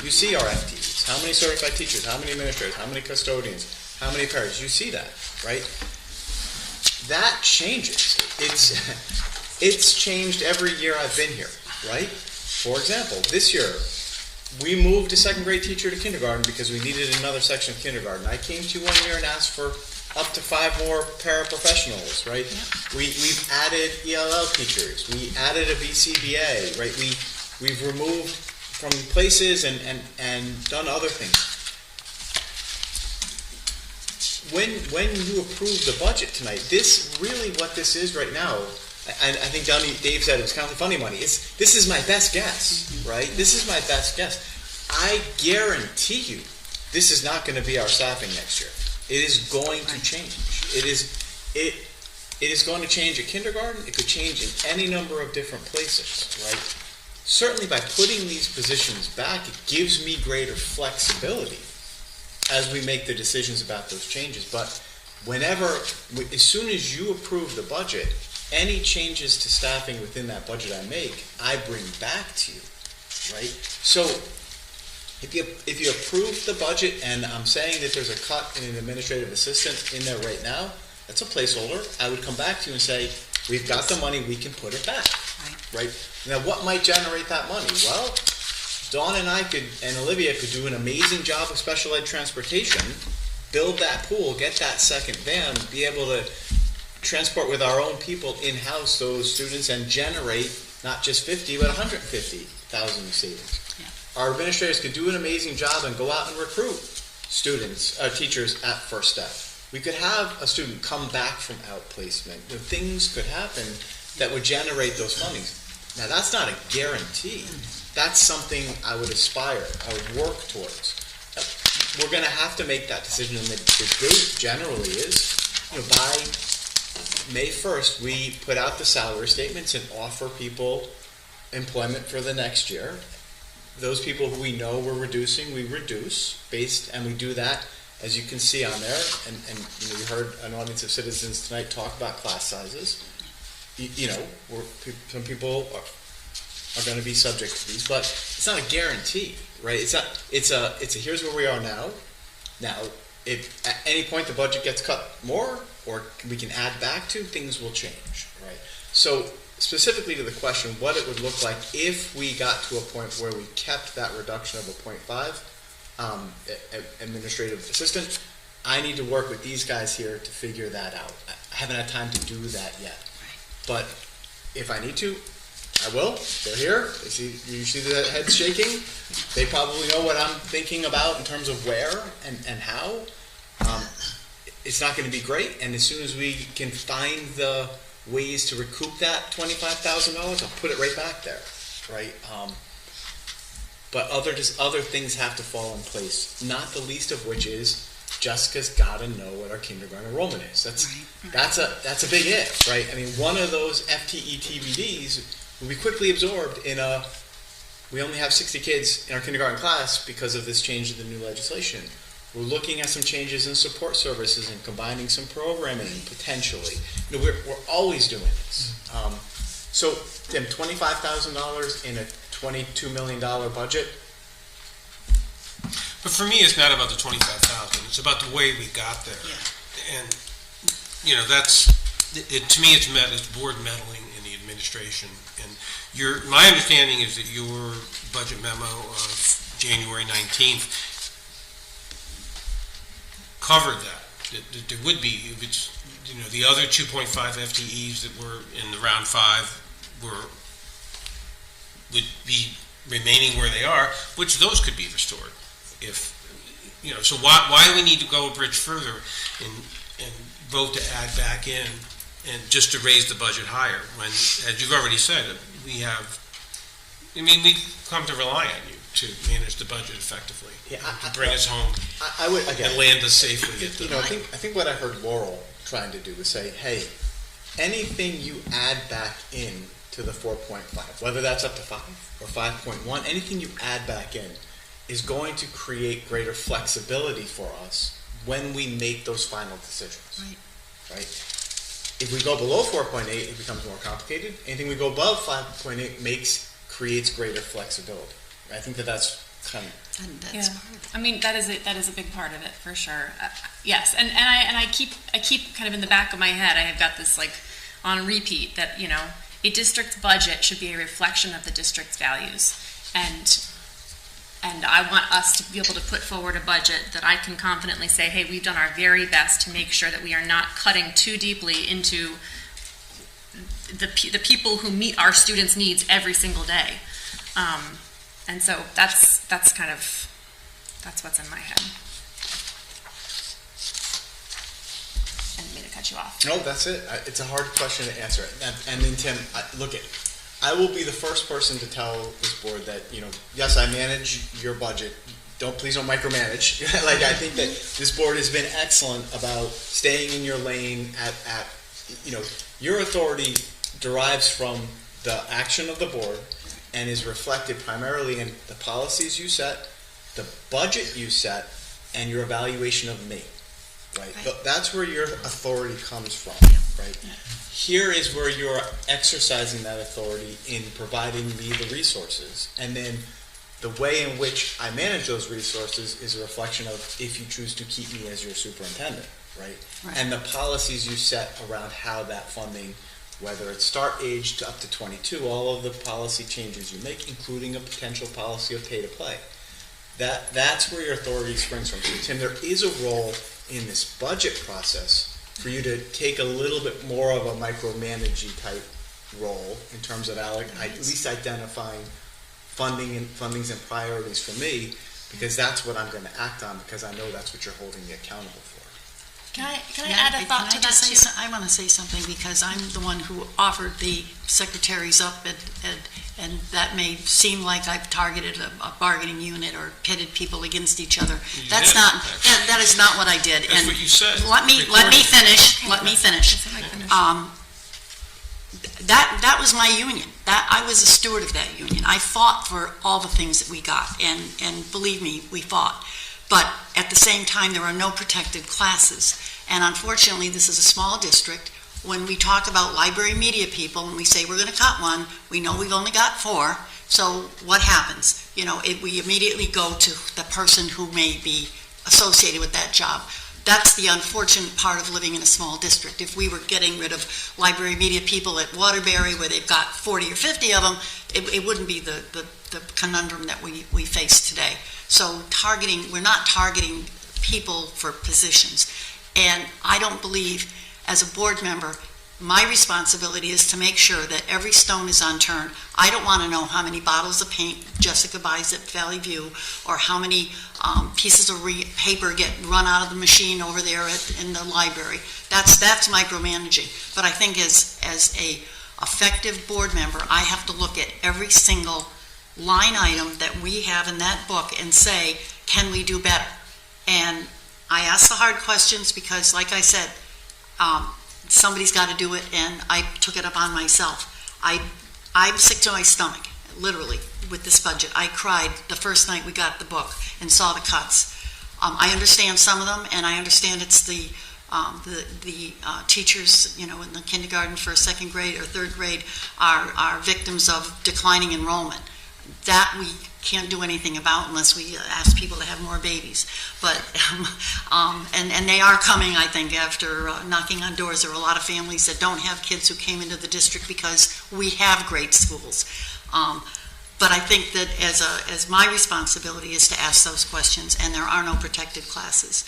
You see our FTEs. How many certified teachers? How many administrators? How many custodians? How many paras? You see that, right? That changes. It's changed every year I've been here, right? For example, this year we moved a second grade teacher to kindergarten because we needed another section of kindergarten. I came to you one year and asked for up to 5 more paraprofessionals, right? Yeah. We've added ELL teachers. We added a BCBA, right? We've removed from places and done other things. When you approve the budget tonight, this really what this is right now. I think Dave said it was kind of funny money. This is my best guess, right? This is my best guess. I guarantee you, this is not going to be our staffing next year. It is going to change. It is going to change at kindergarten. It could change in any number of different places, right? Certainly, by putting these positions back, it gives me greater flexibility as we make the decisions about those changes. But as soon as you approve the budget, any changes to staffing within that budget I make, I bring back to you, right? So if you approve the budget, and I'm saying that there's a cut in an administrative assistant in there right now, that's a placeholder. I would come back to you and say, we've got the money, we can put it back, right? Now, what might generate that money? Well, Dawn and I and Olivia could do an amazing job of special ed transportation, build that pool, get that second van, be able to transport with our own people in-house those students and generate not just 50, but 150,000 in savings. Yeah. Our administrators could do an amazing job and go out and recruit teachers at First Step. We could have a student come back from outplacement. Things could happen that would generate those fundings. Now, that's not a guarantee. That's something I would aspire, I would work towards. We're going to have to make that decision, and the date generally is, by May 1st, we put out the salary statements and offer people employment for the next year. Those people who we know we're reducing, we reduce and we do that, as you can see on there. And you heard an audience of citizens tonight talk about class sizes. Some people are going to be subject to these, but it's not a guarantee, right? It's a here's where we are now. Now, if at any point the budget gets cut more, or we can add back to, things will change, right? So specifically to the question, what it would look like if we got to a point where we kept that reduction of a 0.5 administrative assistant, I need to work with these guys here to figure that out. I haven't had time to do that yet. But if I need to, I will. They're here. You see the heads shaking. They probably know what I'm thinking about in terms of where and how. It's not going to be great, and as soon as we can find the ways to recoup that $25,000, I'll put it right back there, right? But other things have to fall in place, not the least of which is Jessica's got to know what our kindergarten enrollment is. That's a big if, right? I mean, one of those FTE TBDs will be quickly absorbed we only have 60 kids in our kindergarten class because of this change in the new legislation. We're looking at some changes in support services and combining some programming potentially. We're always doing this. So, Tim, $25,000 in a $22 million budget. But for me, it's not about the 25,000. It's about the way we got there. Yeah. And to me, it's board meddling in the administration. And my understanding is that your budget memo of January 19th covered that. That there would be, if it's, the other 2.5 FTEs that were in the round 5 would be remaining where they are, which those could be restored. If, so why do we need to go a bridge further and vote to add back in and just to raise the budget higher when, as you've already said, we've come to rely on you to manage the budget effectively. Yeah, to bring us home I would, again, and land us safely at the. I think what I heard Laurel trying to do was say, hey, anything you add back in to the 4.5, whether that's up to 5 or 5.1, anything you add back in is going to create greater flexibility for us when we make those final decisions. Right? If we go below 4.8, it becomes more complicated. Anything we go above 5.8 creates greater flexibility. I think that's kind of. And that's Yeah. part of it. I mean, that is a big part of it for sure. Yes, and I keep kind of in the back of my head. I have got this like on repeat that a district's budget should be a reflection of the district's values, and I want us to be able to put forward a budget that I can confidently say, hey, we've done our very best to make sure that we are not cutting too deeply into the people who meet our students' needs every single day. And so that's what's in my head. I didn't mean to cut you off. No, that's it. It's a hard question to answer. And then, Tim, I will be the first person to tell this board that, yes, I manage your budget. Please don't micromanage. I think that this board has been excellent about staying in your lane at your authority derives from the action of the board and is reflected primarily in the policies you set, the budget you set, and your evaluation of me. Right? That's where your authority comes from, right? Here is where you're exercising that authority in providing me the resources. And then the way in which I manage those resources is a reflection of if you choose to keep me as your superintendent, right? And the policies you set around how that funding, whether it's start age to up to 22, all of the policy changes you make, including a potential policy of pay to play. That's where your authority springs from. So, Tim, there is a role in this budget process for you to take a little bit more of a micromanaging type role in terms of at least identifying fundings and priorities for me, because that's what I'm going to act on, because I know that's what you're holding me accountable for. Can I add a thought to that too? I want to say something because I'm the one who offered the secretaries up, and that may seem like I've targeted a bargaining unit or pitted people against each other. That's did, not. actually. That is not what I did. That's what you said. Let me finish. Okay. Let me finish. That was my union. That I was a steward of that union. I fought for all the things that we got, and believe me, we fought. But at the same time, there are no protected classes. And unfortunately, this is a small district. When we talk about library media people and we say we're going to cut one, we know we've only got 4. So what happens? We immediately go to the person who may be associated with that job. That's the unfortunate part of living in a small district. If we were getting rid of library media people at Waterbury, where they've got 40 or 50 of them, it wouldn't be the conundrum that we face today. So we're not targeting people for positions. And I don't believe, as a board member, my responsibility is to make sure that every stone is unturned. I don't want to know how many bottles of paint Jessica buys at Valley View, or how many pieces of paper get run out of the machine over there in the library. That's micromanaging. But I think as a effective board member, I have to look at every single line item that we have in that book and say, can we do better? And I ask the hard questions because, like I said, somebody's got to do it, and I took it upon myself. I'm sick to my stomach, literally, with this budget. I cried the first night we got the book and saw the cuts. I understand some of them, and I understand it's the teachers, in the kindergarten, first, second grade, or third grade are victims of declining enrollment. That we can't do anything about unless we ask people to have more babies. But and they are coming, I think, after knocking on doors. There are a lot of families that don't have kids who came into the district because we have great schools. But I think that as my responsibility is to ask those questions, and there are no protected classes.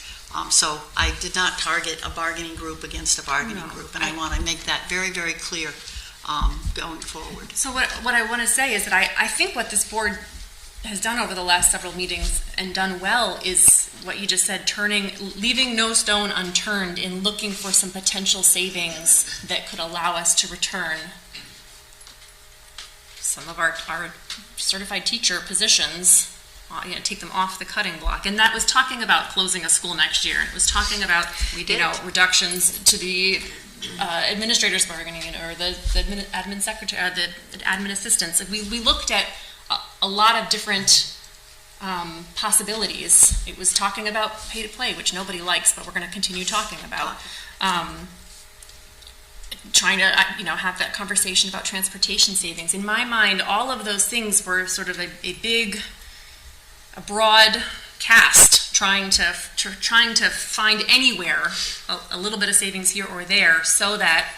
So I did not target a bargaining group against a bargaining group, and I want to make that very, very clear. going forward. So what I want to say is that I think what this board has done over the last several meetings and done well is what you just said, leaving no stone unturned in looking for some potential savings that could allow us to return some of our certified teacher positions, take them off the cutting block. And that was talking about closing a school next year. It was talking about, reductions to the administrators bargaining or the admin secretary, the admin assistants. We looked at a lot of different possibilities. It was talking about pay to play, which nobody likes, but we're going to continue talking about. Trying to, have that conversation about transportation savings. In my mind, all of those things were sort of a broad cast, trying to find anywhere a little bit of savings here or there, so that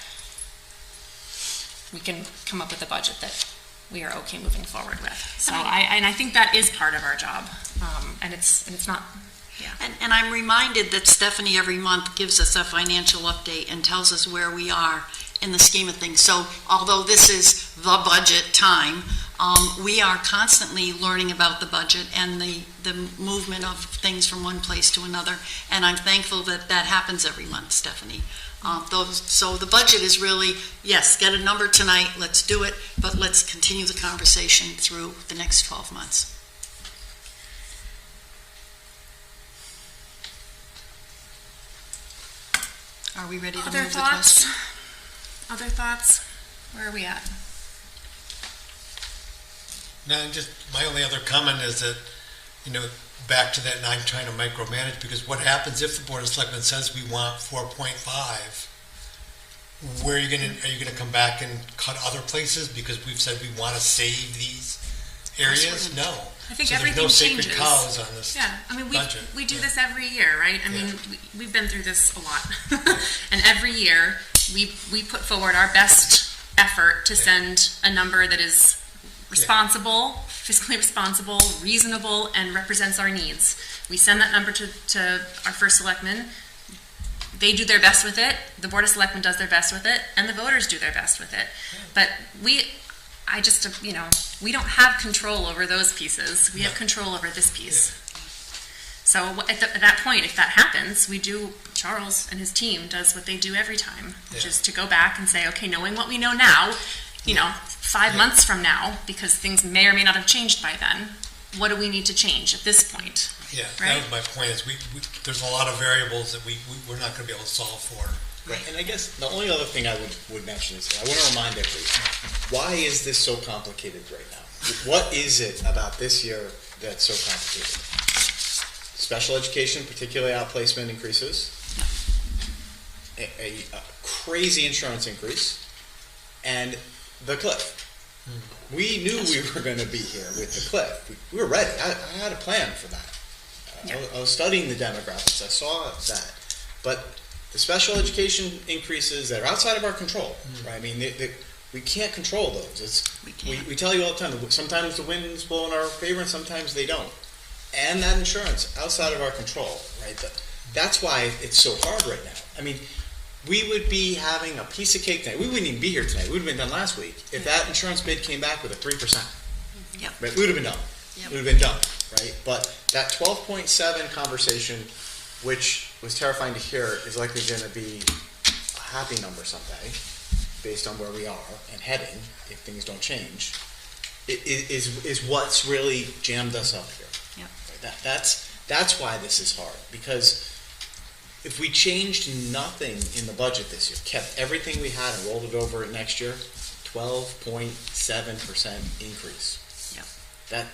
we can come up with a budget that we are okay moving forward with. So I think that is part of our job, and it's not. Yeah. And I'm reminded that Stephanie every month gives us a financial update and tells us where we are in the scheme of things. So although this is the budget time, we are constantly learning about the budget and the movement of things from one place to another. And I'm thankful that that happens every month, Stephanie. So the budget is really, yes, get a number tonight, let's do it, but let's continue the conversation through the next 12 months. Are we ready to Other move thoughts? the question? Other thoughts? Where are we at? No, my only other comment is that, back to that, and I'm trying to micromanage, because what happens if the Board of Selectmen says we want 4.5? Where are you going to come back and cut other places because we've said we want to save these areas? No. I think So everything there's no changes. sacred cows on this. Yeah, budget. we do this every year, right? I mean, we've been through this a lot. And every year, we put forward our best effort to send a number that is responsible, fiscally responsible, reasonable, and represents our needs. We send that number to our first selectman. They do their best with it, the Board of Selectmen does their best with it, and the voters do their best with it. But we don't have control over those pieces. We have control over this piece. So at that point, if that happens, Charles and his team does what they do every time, which is to go back and say, okay, knowing what we know now, 5 months from now, because things may or may not have changed by then, what do we need to change at this point? Yeah, Right? that was my point, is there's a lot of variables that we're not going to be able to solve for. Right. And I guess the only other thing I would mention is, I want to remind everyone, why is this so complicated right now? What is it about this year that's so complicated? Special education, particularly outplacement increases, a crazy insurance increase, and the cliff. We knew we were going to be here with the cliff. We were ready. I had a plan for that. I was studying the demographics. I saw that. But the special education increases that are outside of our control, right? I mean, we can't control those. We tell you all the time, sometimes the wind's blow in our favor and sometimes they don't. And that insurance, outside of our control, right? That's why it's so hard right now. I mean, we would be having a piece of cake tonight. We wouldn't even be here tonight. We would have been done last week if that insurance bid came back with a 3%. Yep. Right? We would have been done. Yep. We would have been done, right? But that 12.7 conversation, which was terrifying to hear, is likely going to be a happy number someday, based on where we are and heading, if things don't change, is what's really jammed us up here. Yep. Right? That's why this is hard, because if we changed nothing in the budget this year, kept everything we had and rolled it over next year, 12.7% increase. Yep.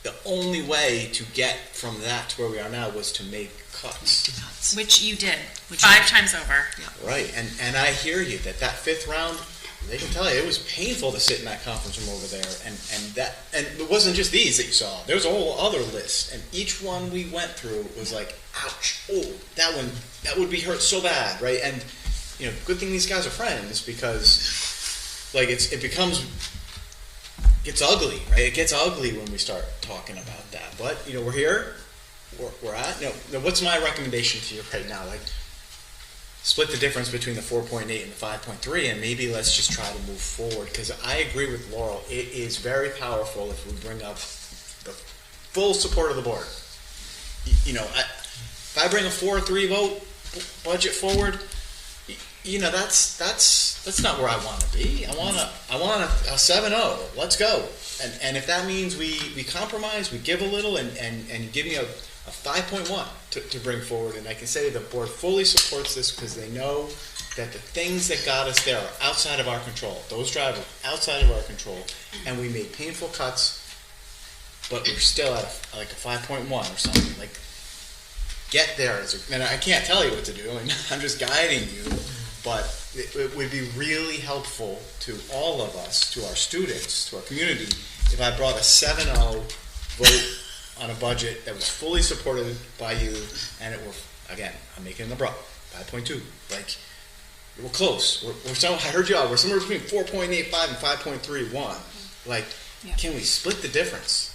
The only way to get from that to where we are now was to make cuts. Which you did, Which 5 you- times over. Right, and I hear you, that fifth round, they can tell you, it was painful to sit in that conference room over there, and it wasn't just these that you saw, there was a whole other list, and each one we went through was like, ouch, oh, that would be hurt so bad, right? And, good thing these guys are friends, because, gets ugly, right? It gets ugly when we start talking about that, but, we're here, we're at, what's my recommendation to you right now? split the difference between the 4.8 and the 5.3, and maybe let's just try to move forward, because I agree with Laurel. It is very powerful if we bring up the full support of the board. You know, if I bring a 4-3 vote budget forward, you know, that's not where I want to be. I want a 7-0. Let's go. And if that means we compromise, we give a little, and you give me a 5.1 to bring forward, and I can say the board fully supports this because they know that the things that got us there are outside of our control. Those drivers outside of our control, and we made painful cuts, but we're still at like a 5.1 or something. Like, get there. And I can't tell you what to do, and I'm just guiding you, but it would be really helpful to all of us, to our students, to our community, if I brought a 7-0 vote on a budget that was fully supported by you, and it were, again, I'm making an abrupt, 5.2. Like, we're close. I heard y'all, we're somewhere between 4.85 and 5.31. Like, can we split the difference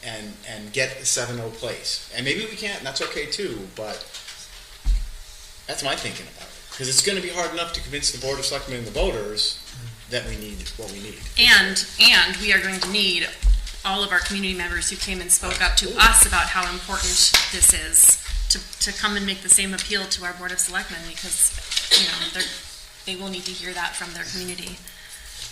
and get the 7-0 place? And maybe we can't, and that's okay too, but that's my thinking about it. Because it's going to be hard enough to convince the Board of Selectmen and the voters that we need what we need. And we are going to need all of our community members who came and spoke up to us about how important this is to come and make the same appeal to our Board of Selectmen, because, you know, they will need to hear that from their community.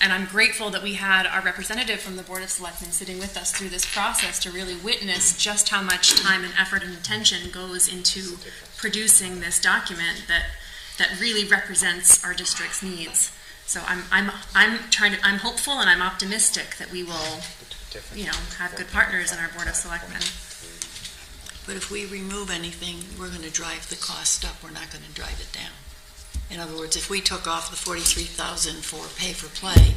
And I'm grateful that we had our representative from the Board of Selectmen sitting with us through this process to really witness just how much time and effort and attention goes into producing this document that really represents our district's needs. So I'm hopeful and I'm optimistic that we will, you know, have good partners in our Board of Selectmen. But if we remove anything, we're going to drive the cost up. We're not going to drive it down. In other words, if we took off the $43,000 for pay for play,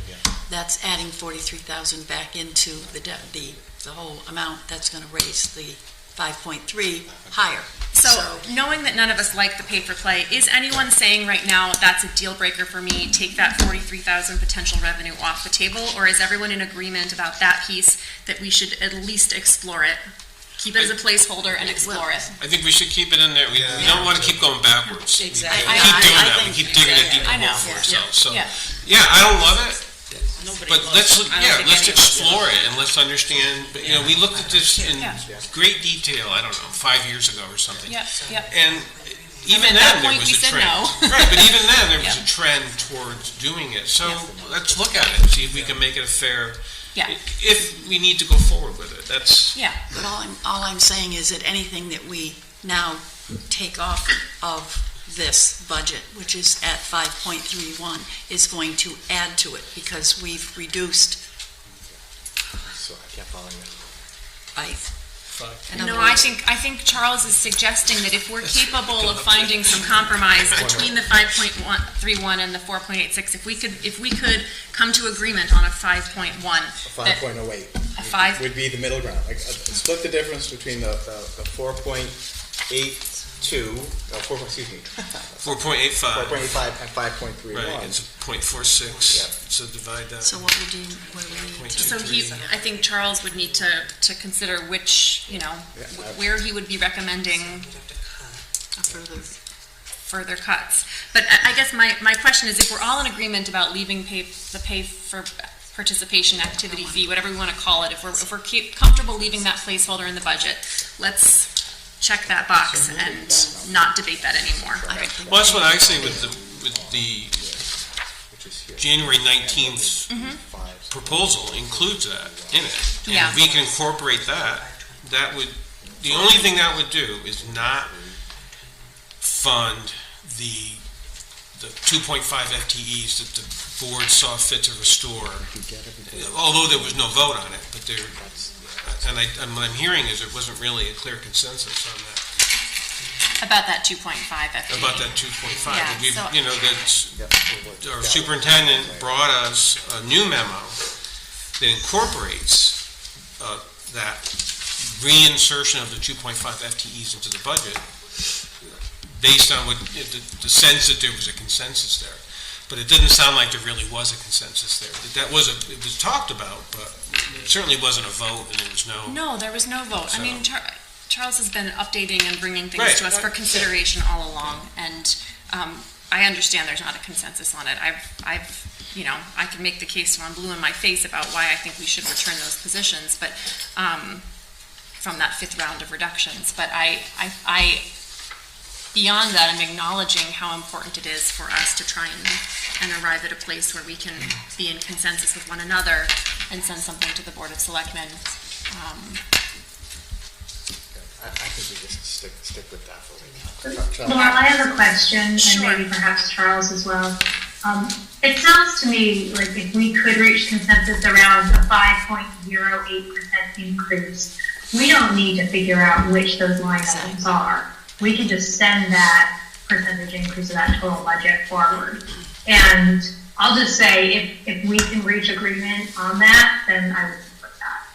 that's adding $43,000 back into the whole amount. That's going to raise the 5.3 higher. So knowing that none of us like the pay for play, is anyone saying right now that's a deal breaker for me, take that $43,000 potential revenue off the table? Or is everyone in agreement about that piece, that we should at least explore it? Keep it as a placeholder and explore it. I think we should keep it in there. We don't want to keep going backwards. Exactly. We keep doing that. We keep digging a deeper hole for ourselves. So, yeah, I don't love it. But let's explore it and let's understand. But, you know, we looked at this in great detail, I don't know, 5 years ago or something. And even then there was a trend. Right, but even then there was a trend towards doing it. So let's look at it and see if we can make it a fair. If we need to go forward with it, that's. But all I'm saying is that anything that we now take off of this budget, which is at 5.31, is going to add to it, because we've reduced So I can't follow you. by. No, I think Charles is suggesting that if we're capable of finding some compromise between the 5.31 and the 4.86, if we could come to agreement on a 5.1. 5.08 would be the middle ground. Like, split the difference between the 4.82, 4.85. 4.85 and 5.31. Right, it's 0.46. So divide that. So what do we need to? So I think Charles would need to consider which, you know, where he would be recommending further cuts. But I guess my question is, if we're all in agreement about leaving the pay for participation activity fee, whatever we want to call it, if we're comfortable leaving that placeholder in the budget, let's check that box and not debate that anymore. Well, that's what I say with the January 19th proposal includes that in it. And if we can incorporate that would, the only thing that would do is not fund the 2.5 FTEs that the board saw fit to restore, although there was no vote on it, but there, and what I'm hearing is there wasn't really a clear consensus on that. About that 2.5 FTE. About that 2.5. Yeah, You know, our superintendent brought us a new memo that incorporates that reinsertion of the 2.5 FTEs into the budget based on the sense that there was a consensus there. But it didn't sound like there really was a consensus there. It was talked about, but it certainly wasn't a vote, and there was no. No, there was no vote. So. I mean, Charles has been updating and bringing things to us for consideration all along, and I understand there's not a consensus on it. I can make the case till I'm blue in my face about why I think we should return those positions, but, from that 5th round of reductions. But beyond that, I'm acknowledging how important it is for us to try and arrive at a place where we can be in consensus with one another and send something to the Board of Selectmen. I think we just stick with that for right now. Well, I have a question, Sure. and maybe perhaps Charles as well. It sounds to me like if we could reach consensus around a 5.08% increase, we don't need to figure out which those line items are. We can just send that percentage increase of that total budget forward. And I'll just say, if we can reach agreement on that, then I would support that.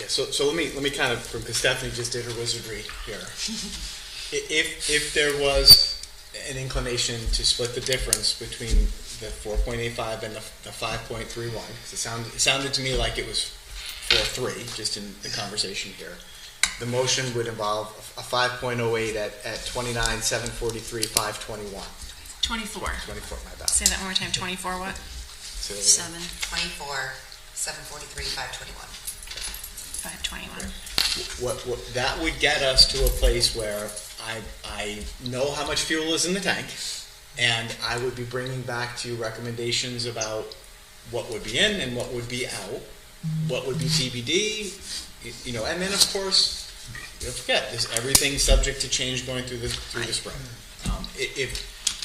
Yeah, so let me kind of, because Stephanie just did her wizardry here. If there was an inclination to split the difference between the 4.85 and the 5.31, it sounded to me like it was 4.3, just in the conversation here. The motion would involve a 5.08 at 29, 743, 521. 24. 24, my bad. Say that one more time. 24 what? So that was- 24, 743, 521. 521. What that would get us to a place where I know how much fuel is in the tank, and I would be bringing back to you recommendations about what would be in and what would be out, what would be TBD, and then of course, don't forget, everything's subject to change going through the spring.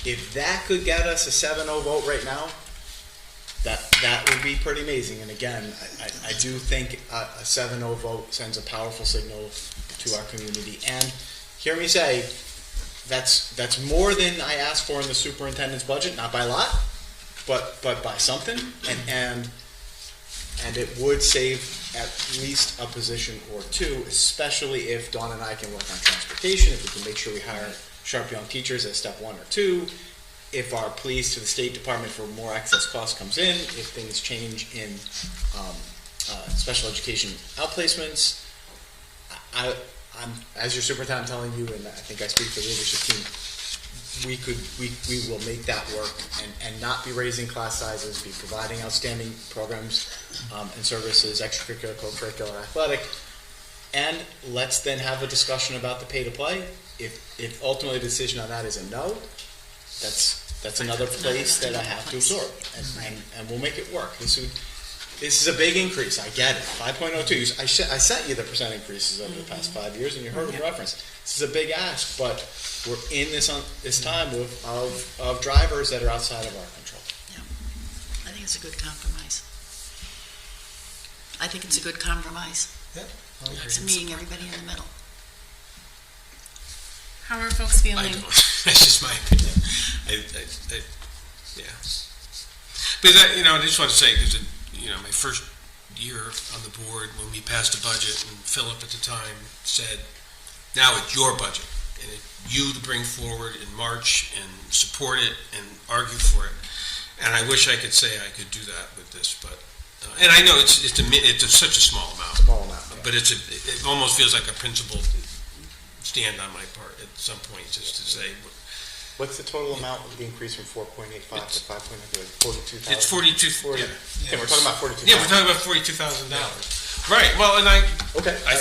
If that could get us a 7-0 vote right now, that would be pretty amazing. And again, I do think a 7-0 vote sends a powerful signal to our community. And hear me say, that's more than I asked for in the superintendent's budget, not by a lot, but by something. And it would save at least a position or two, especially if Dawn and I can work on transportation, if we can make sure we hire sharp young teachers at step 1 or 2, if our pleas to the State Department for more excess cost comes in, if things change in special education outplacements. I'm, as your superintendent, I'm telling you, and I think I speak for the leadership team, we will make that work and not be raising class sizes, be providing outstanding programs and services, extracurricular, co-curricular, athletic, and let's then have a discussion about the pay to play. If ultimately the decision on that is a no, that's another place that I have to absorb, and we'll make it work. This is a big increase. I get it. 5.02. I sent you the percent increases over the past 5 years, and you heard them reference. This is a big ask, but we're in this time of drivers that are outside of our control. I think it's a good compromise. I think it's a good compromise. Yeah. It's meeting everybody in the middle. How are folks I feeling? don't. That's just my opinion. Yeah. But I just want to say, because my first year on the board, when we passed a budget, and Philip at the time said, "Now it's your budget, and it's you to bring forward in March and support it and argue for it." And I wish I could say I could do that with this, but and I know it's such a small amount. Small amount. Yeah. But it almost feels like a principled stand on my part at some point, just to say. What's the total amount of the increase from 4.85 to 5.8? 42,000. It's 42. 40. Yeah. Yeah, we're talking about 42,000. Yeah, we're talking about $42,000. Right. Well, and I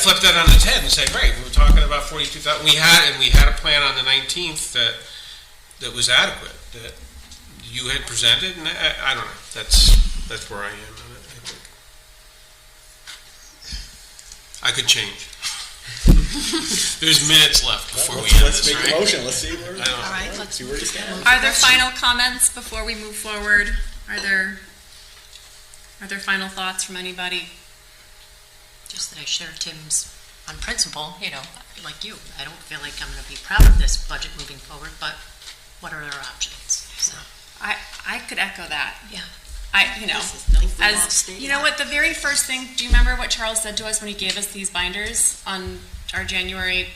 flipped that on its head and said, right, we were talking about 42,000. We had a plan on the 19th that was adequate, that you had presented, and I don't know. That's where I am on it. I think I could change. There's minutes left before we end Let's this, make right? a motion. Let's see where. I don't know. All right, let's See where you stand. Are there final comments before we move forward? Are there final thoughts from anybody? Just that I share Tim's, on principle, like you, I don't feel like I'm going to be proud of this budget moving forward, but what are our options? So, I could echo that. Yeah. The very first thing, do you remember what Charles said to us when he gave us these binders on our January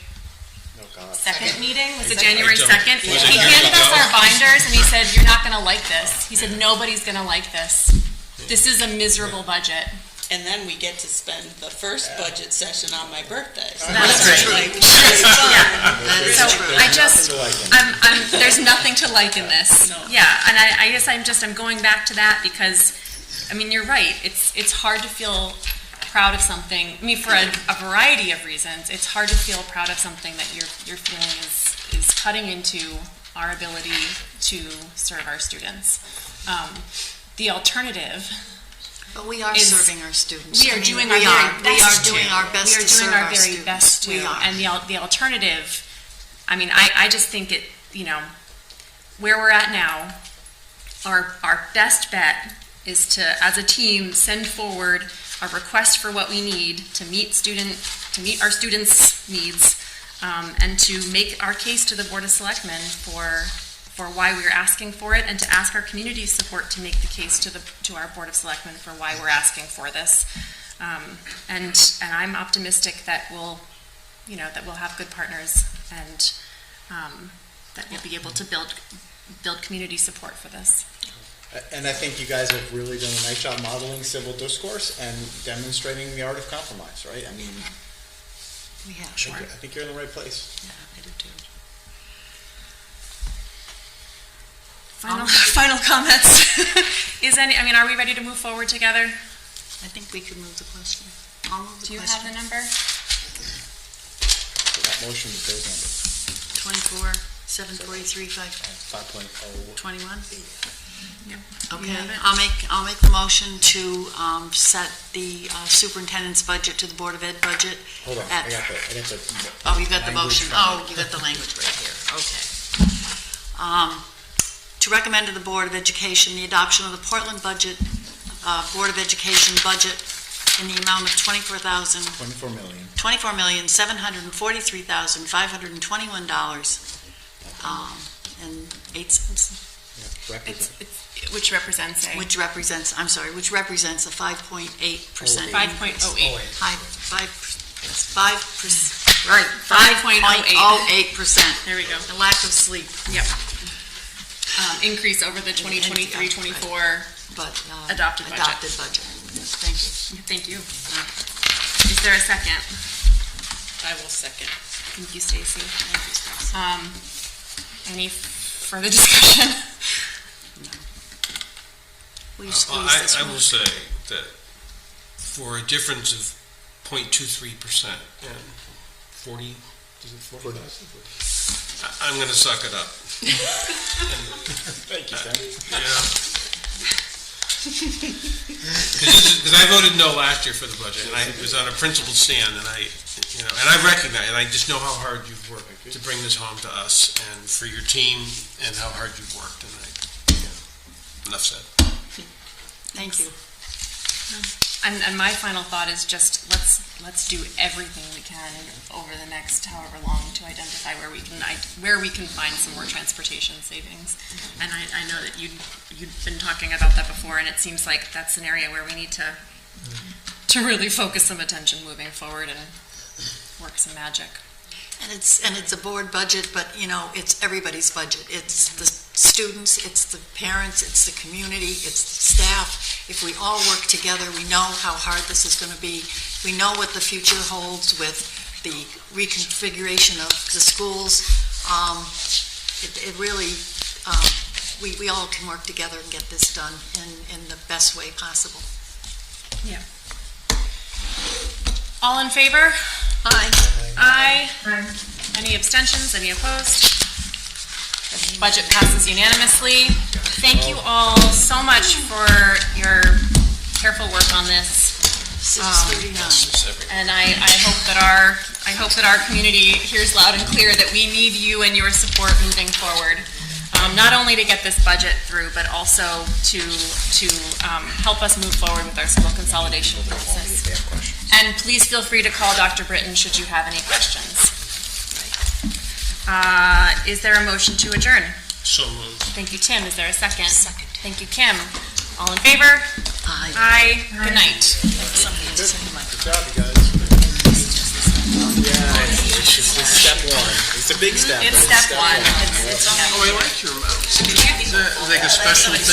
Oh, God. 2nd meeting? Was it I January don't. 2nd? Was it He years handed us ago? our binders and he said, "You're not going to like this." He said, "Nobody's going to like this. This is a miserable budget." and then we get to spend the first budget session on my birthday. So That's that's right. like, That is So true. I just, there's nothing to like in this. No. Yeah, and I guess I'm going back to that because, I mean, you're right. It's hard to feel proud of something. I mean, for a variety of reasons, it's hard to feel proud of something that you're feeling is cutting into our ability to serve our students. The alternative, But we are is- serving our students. we are I mean, doing we our very are. best We are to. doing our best We are to serve doing our our very students. best to. We are. And the alternative, I mean, I just think it, where we're at now, our best bet is to, as a team, send forward a request for what we need to meet our students' needs, and to make our case to the Board of Selectmen for why we're asking for it, and to ask our community's support to make the case to our Board of Selectmen for why we're asking for this. And I'm optimistic that we'll have good partners, and that we'll be able to build community support for this. And I think you guys have really done a nice job modeling civil discourse and demonstrating the art of compromise, right? I mean, We have. I think you're in the right place. Yeah, I do too. Final comments. Are we ready to move forward together? I think we can move the question. I'll move the Do you have question. the number? So that motion with those numbers, 24, 743, 5.0. 521? Yep. Okay, You have it? I'll make the motion to set the superintendent's budget to the Board of Ed budget. Hold on, At- I got the. Oh, you got the language motion. from- Oh, you got the language right here. Okay. To recommend to the Board of Education the adoption of the Portland budget, Board of Education budget in the amount of $24,000. 24 million. $24,743,521 and 8 cents, Yeah, represent. Which represents a which represents a 5.8%. 5.08. Right, 5.08. 5.08%. There we go. The lack of sleep, Yep. Increase over the 2023-24. but Adopted budget. Adopted budget. Thank you. Thank you. Is there a second? I will second. Thank you, Stacy. Any further discussion? Will you squeeze this I one? will say that for a difference of 0.23% and 40, is it 40,000? I'm going to suck it up. Thank you, Sam. Because I voted no last year for the budget, and I was on a principled stand, and I recognize, and I just know how hard you've worked to bring this home to us, and for your team, and how hard you've worked, and enough said. Thank you. And my final thought is just let's do everything we can over the next however long to identify where we can find some more transportation savings. And I know that you'd been talking about that before, and it seems like that's an area where we need to really focus some attention moving forward and work some magic. And it's a board budget, but it's everybody's budget. It's the students, it's the parents, it's the community, it's the staff. If we all work together, we know how hard this is going to be. We know what the future holds with the reconfiguration of the schools. It really, we all can work together and get this done in the best way possible. Yeah. All in favor? Aye. Aye. Aye. Any abstentions? Any opposed? Budget passes unanimously. Thank you all so much for your careful work on this. 6:39. And I hope that our community hears loud and clear that we need you and your support moving forward. Not only to get this budget through, but also to help us move forward with our school consolidation process. And please feel free to call Dr. Britton should you have any questions. Is there a motion to adjourn? So moved. Thank you, Tim. Is there a second? Second. Thank you, Kim. All in favor? Aye. Aye. Good night. Good job, you guys. Yeah, it's step one. It's a big step. It's but step one. Oh, I like your mouse. Is that like a special thing?